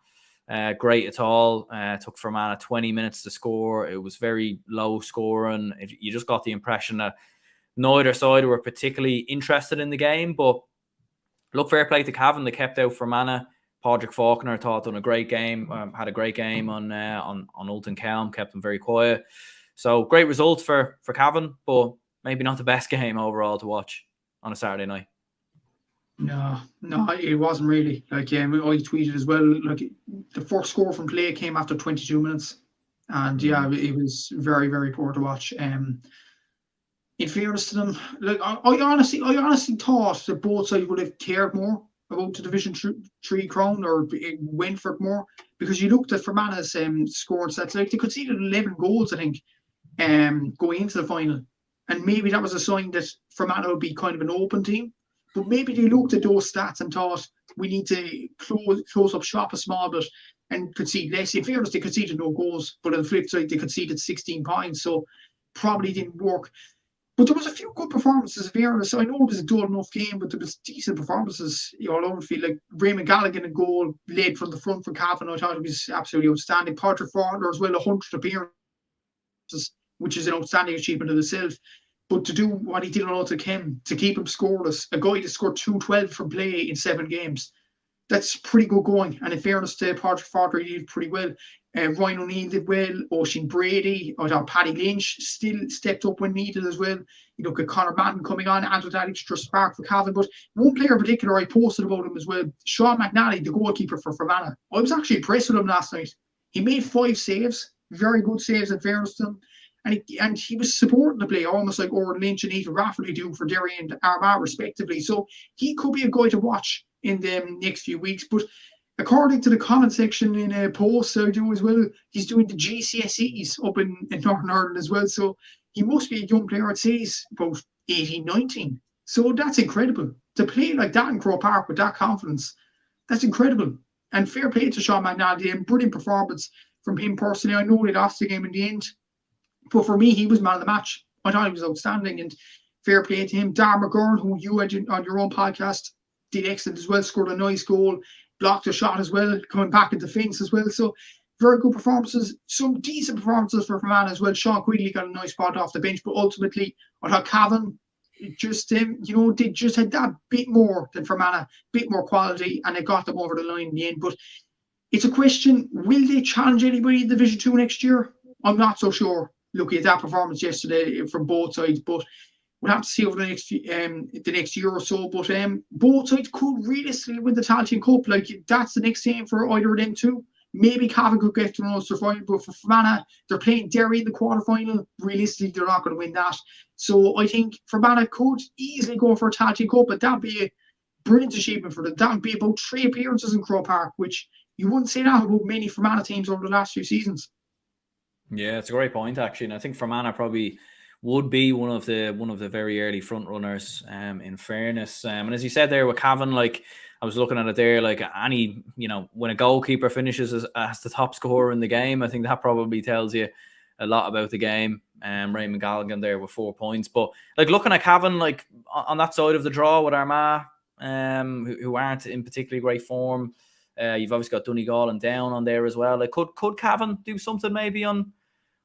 great at all. It took Fermanagh 20 minutes to score. It was very low scoring. You just got the impression that neither side were particularly interested in the game, but look, fair play to Cavan. They kept out Fermanagh. Padraig Faulkner done a great game, had a great game on Ulton Kelm, kept them very quiet. So great result for Cavan, but maybe not the best game overall to watch on a Saturday night. No, it wasn't really. Like, I tweeted as well, like the first score from play came after 22 minutes. And yeah, it was very, very poor to watch. In fairness to them, like I honestly thought that both sides would have cared more about the Division 3 crown or went for it more, because you looked at Fermanagh's scoring stats, like they conceded 11 goals, I think, going into the final. And maybe that was a sign that Fermanagh would be kind of an open team. But maybe they looked at those stats and thought, we need to close up shop a small bit and concede less. In fairness, they conceded no goals, but on the flip side, they conceded 16 points, so probably didn't work. But there was a few good performances, in fairness. I know it was a dull enough game, but there was decent performances all over the field. Like Raymond Gallagher in goal, led from the front for Cavan. I thought it was absolutely outstanding. Patrick Faulkner as well, 100 appearances, which is an outstanding achievement in itself. But to do what he did on Ulster Chem, to keep him scoreless, a guy that scored 212 from play in 7 games, that's pretty good going. And in fairness to Patrick Faulkner, he did pretty well. Ryan O'Neill did well. Oisin Brady, I thought Paddy Lynch still stepped up when needed as well. You look at Conor Madden coming on, added that extra spark for Cavan. But one player in particular, I posted about him as well, Sean McNally, the goalkeeper for Fermanagh. I was actually impressed with him last night. He made 5 saves, very good saves in fairness to him. And he was supporting the play, almost like Oren Lynch and Ethan Rafferty do for Derry and Armagh, respectively. So he could be a guy to watch in the next few weeks. But according to the comment section in a post I do as well, he's doing the GCSEs up in Northern Ireland as well. So he must be a young player. I'd say he's about 18, 19. So that's incredible. To play like that in Croke Park with that confidence, that's incredible. And fair play to Sean McNally. Brilliant performance from him personally. I know they lost the game in the end, but for me, he was man of the match. I thought he was outstanding, and fair play to him. Dar McGurn, who you had on your own podcast, did excellent as well, scored a nice goal, blocked a shot as well, coming back in defence as well. So very good performances. Some decent performances for Fermanagh as well. Sean Quigley got a nice spot off the bench, but ultimately, I thought Cavan just, they just had that bit more than Fermanagh, bit more quality, and it got them over the line in the end. But it's a question, will they challenge anybody in Division 2 next year? I'm not so sure. Looking at that performance yesterday from both sides, but we'll have to see over the next year or so. But both sides could realistically win the Tailteann Cup. Like, that's the next game for either of them two. Maybe Cavan could get to an Ulster final, but for Fermanagh, they're playing Derry in the quarterfinal. Realistically, they're not going to win that. So I think Fermanagh could easily go for a Tailteann Cup, but that'd be a brilliant achievement for them. That would be about 3 appearances in Croke Park, which you wouldn't say that about many Fermanagh teams over the last few seasons. Yeah, it's a great point actually, and I think Fermanagh probably would be one of the very early front runners. In fairness, and as you said there with Cavan, like I was looking at it there, like any when a goalkeeper finishes as the top scorer in the game, I think that probably tells you a lot about the game. Raymond Gallagher there with 4 points, but like looking at Cavan, like on that side of the draw with Armagh, who aren't in particularly great form. You've obviously got Donegal and Down on there as well. Like, could Cavan do something maybe on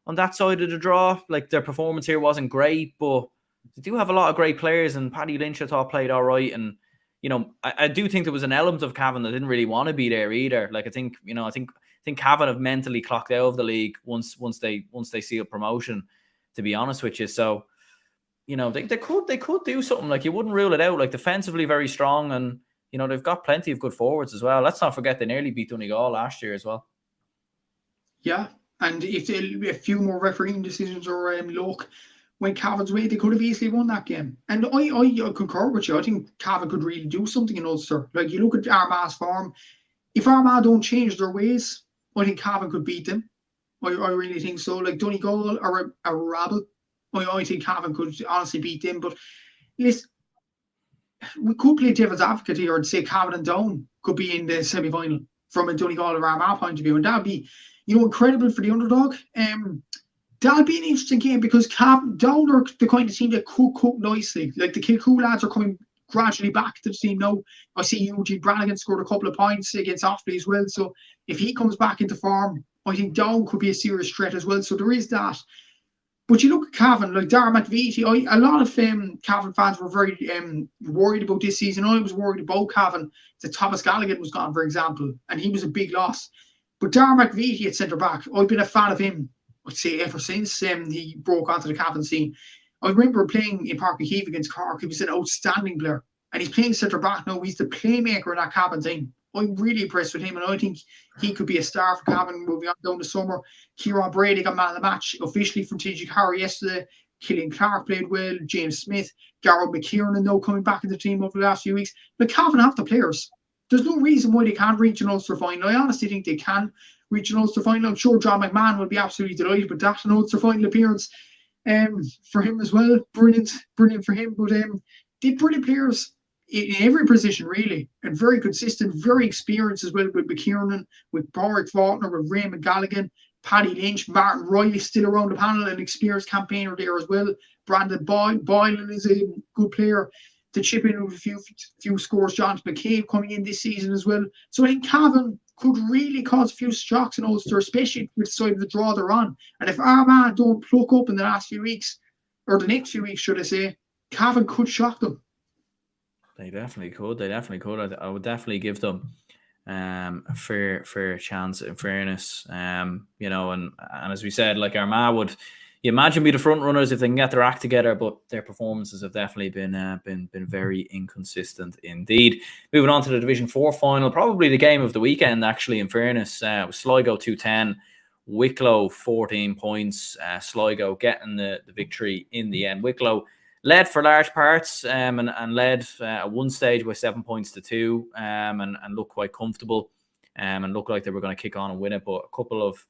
that side of the draw? Like, their performance here wasn't great, but they do have a lot of great players. And Paddy Lynch, I thought, played all right. And I do think there was an element of Cavan that didn't really want to be there either. Like, I think Cavan have mentally clocked out of the league once they see a promotion. To be honest with you, so they could do something. Like, you wouldn't rule it out. Like, defensively very strong and. They've got plenty of good forwards as well. Let's not forget they nearly beat Donegal last year as well. Yeah, and if a few more refereeing decisions or luck went Cavan's way, they could have easily won that game. And I concur with you. I think Cavan could really do something in Ulster. Like, you look at Armagh's form, if Armagh don't change their ways, I think Cavan could beat them. I really think so. Like Donegal or a Rabble, I think Cavan could honestly beat them. But listen, we could play devil's advocate here and say Cavan and Down could be in the semi-final from a Donegal or Armagh point of view, and that'd be, incredible for the underdog. That'll be an interesting game because Down are the kind of team that could cook nicely. Like, the Kilcoo lads are coming gradually back to the team now. I see Eugene Brannigan scored a couple of points against Offaly as well. So if he comes back into form, I think Down could be a serious threat as well. So there is that. But you look at Cavan, like Darragh McVitie, a lot of Cavan fans were very worried about this season. I was worried about Cavan. That Thomas Galligan was gone, for example, and he was a big loss. But Darragh McVitie at centre-back, I've been a fan of him, I'd say, ever since he broke onto the Cavan scene. I remember playing in Park Heave against Cork. He was an outstanding player. And he's playing centre-back now. He's the playmaker in that Cavan team. I'm really impressed with him, and I think he could be a star for Cavan moving on down the summer. Kieran Brady got man of the match officially from TG Harry yesterday. Killian Clark played well. James Smith, Garrod McKiernan now coming back in the team over the last few weeks. But Cavan have the players. There's no reason why they can't reach an Ulster final. I honestly think they can reach an Ulster final. I'm sure John McMahon will be absolutely delighted with that, an Ulster final appearance for him as well. Brilliant for him. But they've brilliant players in every position, really, and very consistent, very experienced as well, with McKiernan, with Borwick Faulkner, with Raymond Galligan, Paddy Lynch, Martin Riley still around the panel, an experienced campaigner there as well. Brandon Boylan is a good player to chip in with a few scores. John McCabe coming in this season as well. So I think Cavan could really cause a few shocks in Ulster, especially with the side of the draw they're on. And if Armagh don't pluck up in the last few weeks, or the next few weeks, should I say, Cavan could shock them. They definitely could. I would definitely give them a fair chance, in fairness. And as we said, like, Armagh would, you imagine, be the front runners if they can get their act together, but their performances have definitely been very inconsistent indeed. Moving on to the Division 4 final, probably the game of the weekend, actually, in fairness. It was Sligo 2-10, Wicklow 14 points. Sligo getting the victory in the end. Wicklow led for large parts and led at one stage by 7 points to 2 and looked quite comfortable and looked like they were going to kick on and win it. But a couple of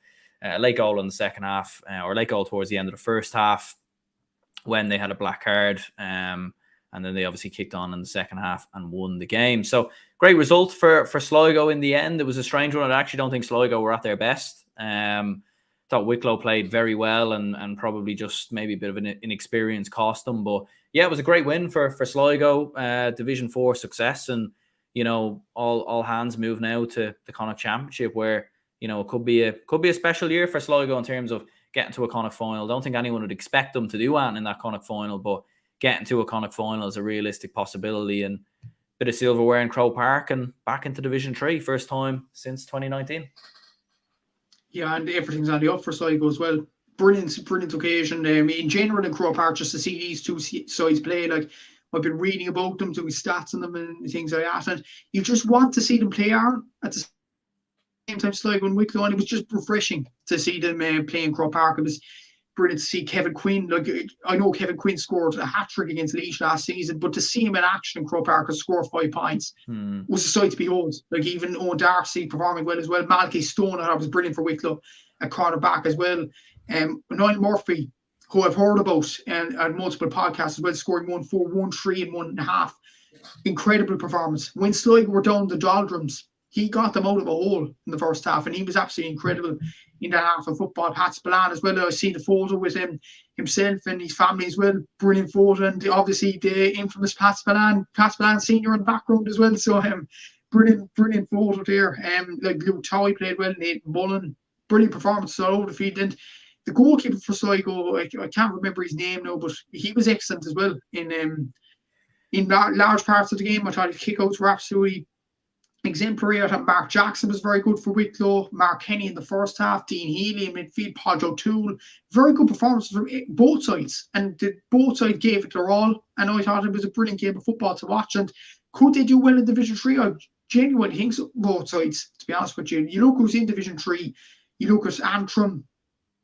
late goal in the second half, or late goal towards the end of the first half when they had a black card. And then they obviously kicked on in the second half and won the game. So great result for Sligo in the end. It was a strange one. I actually don't think Sligo were at their best. Thought Wicklow played very well and probably just maybe a bit of an inexperience cost them. But yeah, it was a great win for Sligo, Division 4 success. And, all hands move now to the Connacht Championship, where, it could be a special year for Sligo in terms of getting to a Connacht final. I don't think anyone would expect them to do anything in that Connacht final, but getting to a Connacht final is a realistic possibility. And a bit of silverware in Croke Park and back into Division 3, first time since 2019. Yeah, and everything's on the up for Sligo as well. Brilliant occasion. In general in Croke Park, just to see these two sides play, like, I've been reading about them, doing stats on them and things like that, and you just want to see them play Aaron at the same time Sligo and Wicklow, and it was just refreshing to see them play in Croke Park. It was brilliant to see Kevin Quinn. Like, I know Kevin Quinn scored a hat-trick against Laois last season, but to see him in action in Croke Park and score 5 points was a sight to behold. Like, even Owen Darcy performing well as well. Malachy Stone, I thought, was brilliant for Wicklow at cornerback as well. Niall Murphy, who I've heard about and multiple podcasts as well, scoring 1-4, 1-3 and 1.5. Incredible performance. When Sligo were down the doldrums, he got them out of a hole in the first half, and he was absolutely incredible in that half of football. Pat Spillane as well. I've seen the photo with himself and his family as well. Brilliant photo, and obviously the infamous Pat Spillane Senior in the background as well. So brilliant photo there. Like Luke Toy played well, Nathan Bullen, brilliant performance all over the field. And the goalkeeper for Sligo, I can't remember his name now, but he was excellent as well in large parts of the game. I thought his kickouts were absolutely exemplary. I thought Mark Jackson was very good for Wicklow. Mark Kenny in the first half. Dean Healy in midfield. Podge O'Toole. Very good performances from both sides. And both sides gave it their all. And I thought it was a brilliant game of football to watch. And could they do well in Division 3? I genuinely think so, both sides, to be honest with you. You look who's in Division 3. You look at Antrim,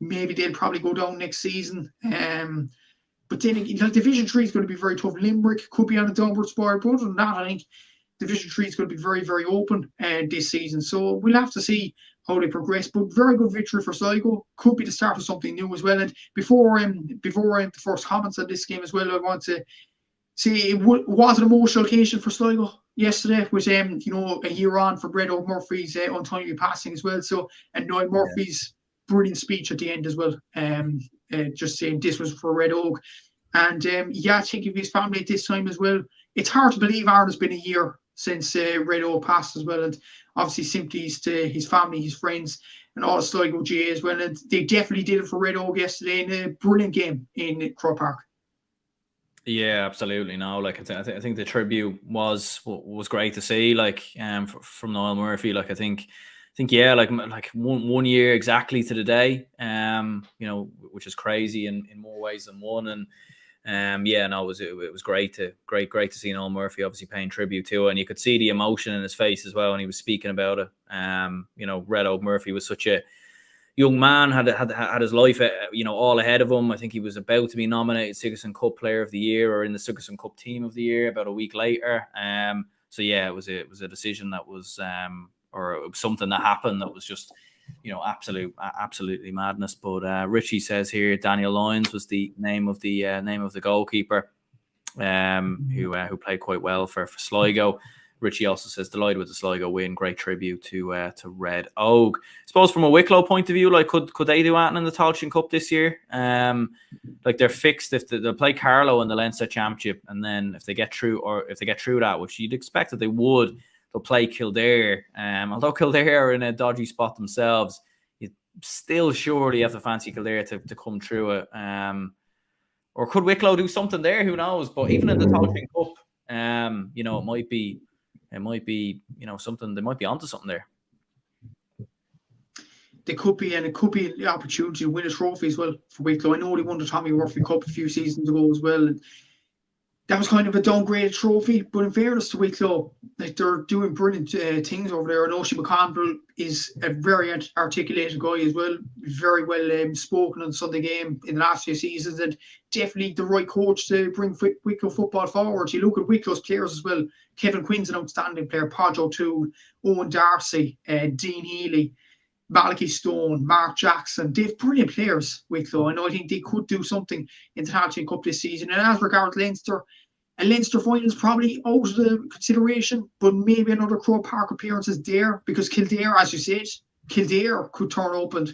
maybe they'll probably go down next season. But then Division 3 is going to be very tough. Limerick could be on a downward spiral, but other than that, I think Division 3 is going to be very, very open this season. So we'll have to see how they progress. But very good victory for Sligo. Could be the start of something new as well. And before the first comments on this game as well, I want to say it was an emotional occasion for Sligo yesterday with a year on for Brett Murphy's untimely passing as well. So, and Noel Murphy's brilliant speech at the end as well. Just saying this was for Red Oak. And thinking of his family at this time as well. It's hard to believe Aaron has been a year since Red Oak passed as well. And obviously sympathies to his family, his friends, and all Sligo GA as well. And they definitely did it for Red Oak yesterday in a brilliant game in Croke Park. Yeah, absolutely. No, like I think the tribute was great to see. Like from Noel Murphy. Like I think yeah, like one year exactly to the day. Which is crazy in more ways than one. And it was great to see Noel Murphy obviously paying tribute to it, and you could see the emotion in his face as well when he was speaking about it. Red Oak Murphy was such a young man, had his life, all ahead of him. I think he was about to be nominated Sigerson Cup Player of the Year or in the Sigerson Cup Team of the Year about a week later. It was a decision that was, or it was something that happened that was just, absolutely madness. But Richie says here Daniel Lyons was the name of the goalkeeper, who played quite well for Sligo. Richie also says delighted with the Sligo win. Great tribute to Red Oak. I suppose from a Wicklow point of view, like could they do anything in the Tailteann Cup this year? Like they're fixed if they'll play Carlow in the Leinster Championship, and then if they get through that, which you'd expect that they would, they'll play Kildare. Although Kildare are in a dodgy spot themselves, you still surely have to fancy Kildare to come through it. Or could Wicklow do something there? Who knows? But even in the Tailteann Cup, it might be, something. They might be onto something there. They could be, and it could be the opportunity to win a trophy as well for Wicklow. I know they won the Tommy Murphy Cup a few seasons ago as well. And that was kind of a downgraded trophy, but in fairness to Wicklow, like they're doing brilliant things over there. And Oshie McConville is a very articulated guy as well, very well spoken on Sunday game in the last few seasons, and definitely the right coach to bring Wicklow football forward. You look at Wicklow's players as well. Kevin Quinn's an outstanding player, Podge O'Toole, Owen Darcy, Dean Healy, Malachi Stone, Mark Jackson. They've brilliant players, Wicklow. And I think they could do something in the Tailteann Cup this season. And as regards Leinster, a Leinster final is probably out of the consideration, but maybe another Croke Park appearance is there, because Kildare, as you said, Kildare could turn up and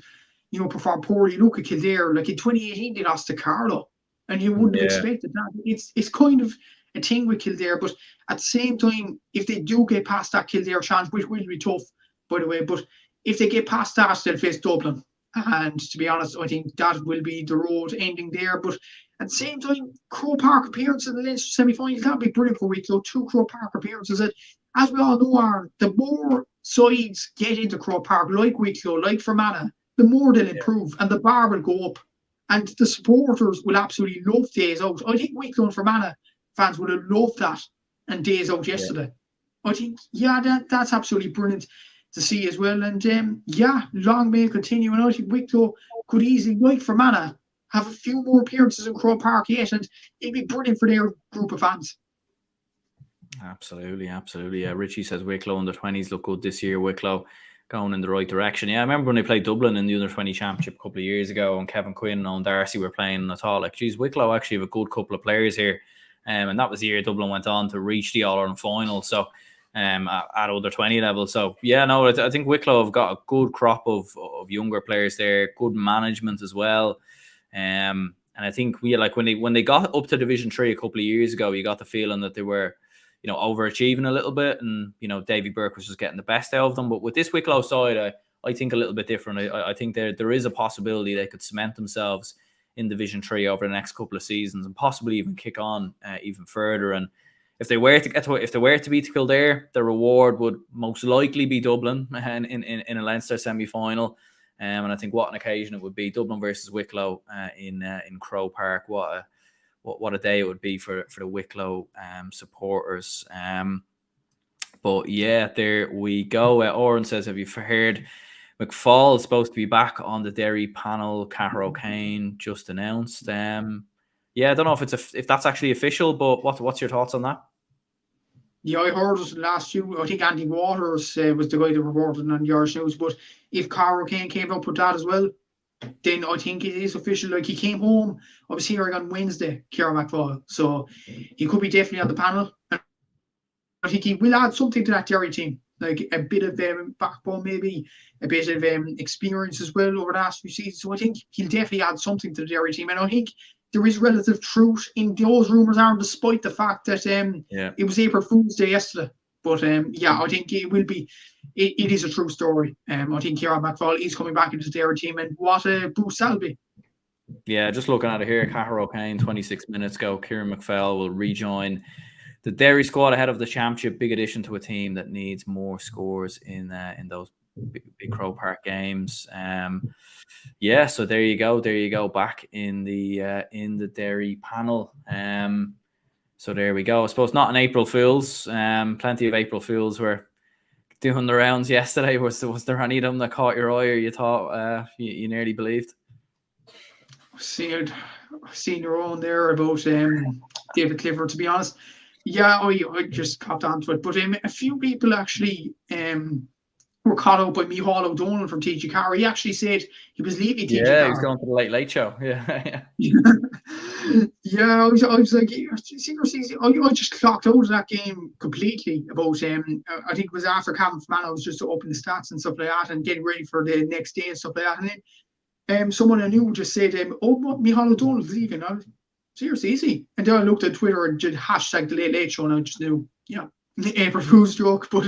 perform poorly. Look at Kildare, like in 2018 they lost to Carlow, and you wouldn't have expected that. It's kind of a thing with Kildare, but at the same time, if they do get past that Kildare chance, which will be tough, by the way, but if they get past that, they'll face Dublin. And to be honest, I think that will be the road ending there. But at the same time, Croke Park appearance in the Leinster semi-final, that'd be brilliant for Wicklow. 2 Croke Park appearances. And as we all know, Aaron, the more sides get into Croke Park, like Wicklow, like Fermanagh, the more they'll improve and the bar will go up. And the supporters will absolutely love days out. I think Wicklow and Fermanagh fans would have loved that and days out yesterday. I think, that's absolutely brilliant to see as well. And long may it continue. And I think Wicklow could easily, like Fermanagh, have a few more appearances in Croke Park yet, and it'd be brilliant for their group of fans. Absolutely. Yeah, Richie says Wicklow under 20s look good this year. Wicklow going in the right direction. Yeah, I remember when they played Dublin in the under 20 championship a couple of years ago, and Kevin Quinn and Owen Darcy were playing, and I thought, like, geez, Wicklow actually have a good couple of players here. And that was the year Dublin went on to reach the All-Ireland final. So at under 20 level. So I think Wicklow have got a good crop of younger players there, good management as well. And I think when they got up to Division 3 a couple of years ago, you got the feeling that they were, overachieving a little bit, and Davy Burke was just getting the best out of them. But with this Wicklow side, I think a little bit different. I think there is a possibility they could cement themselves in Division 3 over the next couple of seasons, and possibly even kick on even further. And if they were to beat Kildare, the reward would most likely be Dublin in a Leinster semi-final. And I think what an occasion it would be, Dublin versus Wicklow in Croke Park. What a day it would be for the Wicklow supporters. But yeah, there we go. Oren says, have you heard McFall is supposed to be back on the Derry panel. Cahir O'Kane just announced. Yeah, I don't know if that's actually official, but what's your thoughts on that? Yeah, I heard it last year. I think Andy Waters was the guy that reported on the Irish News. But if Cahir O'Kane came up with that as well, then I think it is official. Like, he came home, I was hearing on Wednesday, Ciara McFall. So he could be definitely on the panel. And I think he will add something to that Derry team. Like a bit of backbone, maybe a bit of experience as well over the last few seasons. So I think he'll definitely add something to the Derry team. And I think there is relative truth in those rumours, despite the fact that it was April Fool's Day yesterday. But yeah, I think it will be. It is a true story. I think Ciara McFall is coming back into the Derry team, and what a boost that'll be. Yeah, just looking at it here, Cahir O'Kane, 26 minutes ago. Kieran McFell will rejoin the Derry squad ahead of the championship. Big addition to a team that needs more scores in those big Croke Park games. Yeah, so there you go. There you go. Back in the Derry panel. So there we go. I suppose not an April Fools. Plenty of April Fools were doing the rounds yesterday. Was there any of them that caught your eye, or you thought you nearly believed? I've seen your own there about David Clifford, to be honest. Yeah, I just copped onto it. But a few people actually were caught up by Micheál O'Donnell from TG Carr. He actually said he was leaving TG Carr. Yeah, he's going to the Late Show. Yeah. Yeah, I was like, I just clocked out of that game completely about, I think it was after Cavan I was just to open the stats and stuff like that and getting ready for the next day and stuff like that. And then someone I knew just said, Micheál O'Donnell's leaving. I was, seriously, easy. And then I looked at Twitter and did hashtag the Late Show, and I just knew, yeah, April Fool's joke. But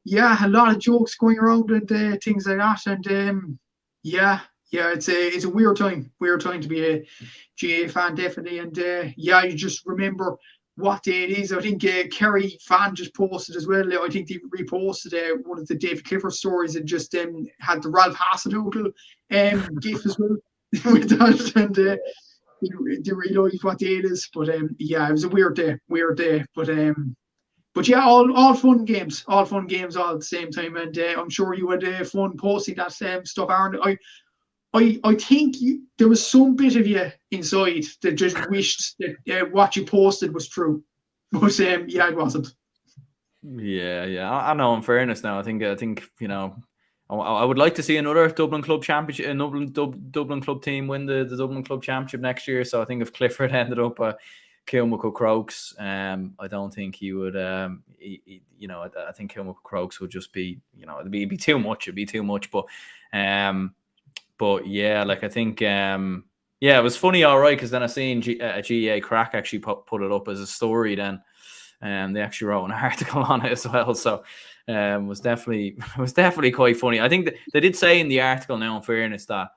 yeah, a lot of jokes going around and things like that. And yeah, it's a weird time to be a GA fan, definitely. And yeah, you just remember what day it is. I think Kerry fan just posted as well. I think they reposted one of the David Clifford stories and just had the Ralph Hasenhüttl gif as well with that. And they realised what day it is. But yeah, it was a weird day. But yeah, all fun games all at the same time. And I'm sure you had fun posting that stuff, Aaron. I think there was some bit of you inside that just wished that what you posted was true. But yeah, it wasn't. Yeah. I know. In fairness, now I think you know, I would like to see another Dublin club championship, a Dublin club team win the Dublin club championship next year. So I think if Clifford ended up Kilmacud Crokes, I don't think he would. You know, I think Kilmacud Crokes would just be, you know, it'd be too much. It'd be too much. But yeah, like I think, yeah, it was funny, all right, because then I seen GEA Crack actually put it up as a story. Then, they actually wrote an article on it as well. So, it was definitely quite funny. I think they did say in the article, now in fairness, that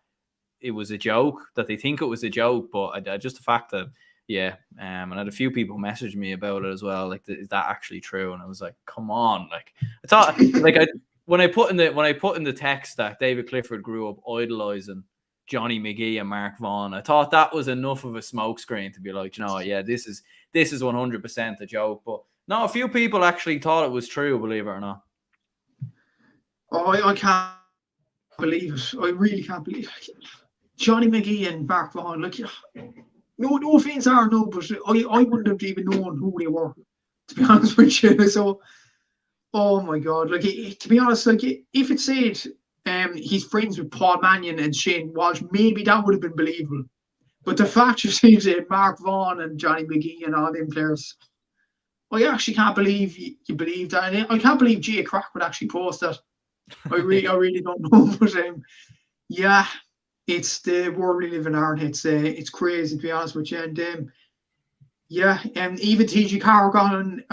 it was a joke, that they think it was a joke, but just the fact that, yeah, and I had a few people message me about it as well. Like, is that actually true? And I was like, come on, like I thought, like when I put in the text that David Clifford grew up idolizing Johnny McGee and Mark Vaughan, I thought that was enough of a smokescreen to be like, you know, yeah, this is 100% a joke. But no, a few people actually thought it was true, believe it or not. Oh, I can't believe it. I really can't believe it. Johnny McGee and Mark Vaughan, like, no offense, no, but I wouldn't have even known who they were, to be honest with you. So, oh my God, like, to be honest, like, if it said he's friends with Paul Mannion and Shane Walsh, maybe that would have been believable. But the fact you said Mark Vaughan and Johnny McGee and all them players, I actually can't believe you believe that. And I can't believe Gia Crack would actually post that. I really don't know. But yeah, it's the world we live in, Aaron. It's crazy, to be honest with you. And yeah, and even TG Carr got on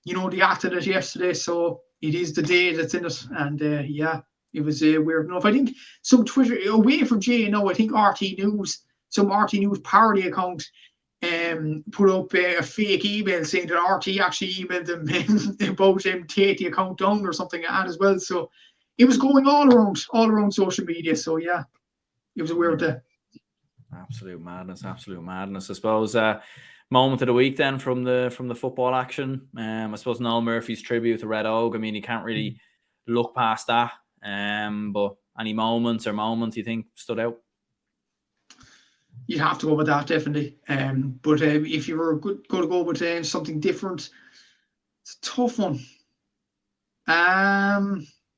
you know, the act of it yesterday. So it is the day that's in it. And yeah, it was weird enough. I think some Twitter away from Jay, I think some RT News parody account put up a fake email saying that RT actually emailed them about take the account down or something like that as well. So it was going all around social media. So yeah, it was a weird day. Absolute madness. I suppose moment of the week then from the football action. I suppose Noel Murphy's tribute to Red Oak. I mean, you can't really look past that. But any moment you think stood out? You'd have to go with that, definitely. But if you were going to go with something different, it's a tough one.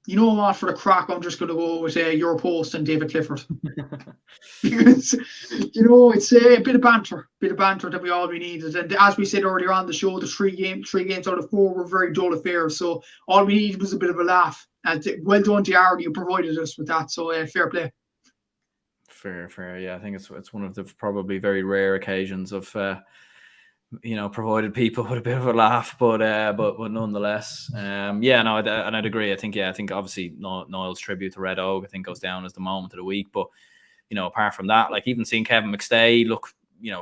You know what? For the crack, I'm just going to go with your post and David Clifford. Because, it's a bit of banter that we needed. And as we said earlier on the show, the three games out of 4 were very dull affairs. So all we needed was a bit of a laugh. And well done, JR, you provided us with that. So fair play. Fair. Yeah, I think it's one of the probably very rare occasions of provided people with a bit of a laugh, but nonetheless, and I'd agree. I think obviously Niall's tribute to Red Oak, I think, goes down as the moment of the week. But apart from that, like even seeing Kevin McStay look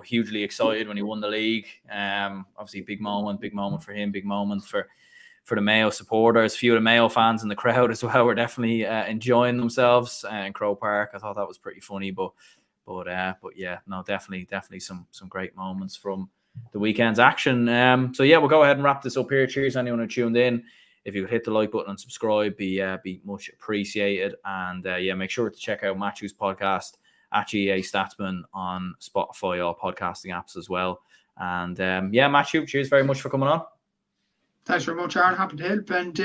hugely excited when he won the league, obviously big moment for him, big moment for the Mayo supporters. A few of the Mayo fans in the crowd as well were definitely enjoying themselves in Croke Park. I thought that was pretty funny, but yeah, no, definitely some great moments from the weekend's action. So yeah, we'll go ahead and wrap this up here. Cheers anyone who tuned in. If you could hit the like button and subscribe, be much appreciated. And make sure to check out Matthew's podcast at GA Statsman on Spotify, all podcasting apps as well. And Matthew, cheers very much for coming on. Thanks very much, Aaron. Happy to help. And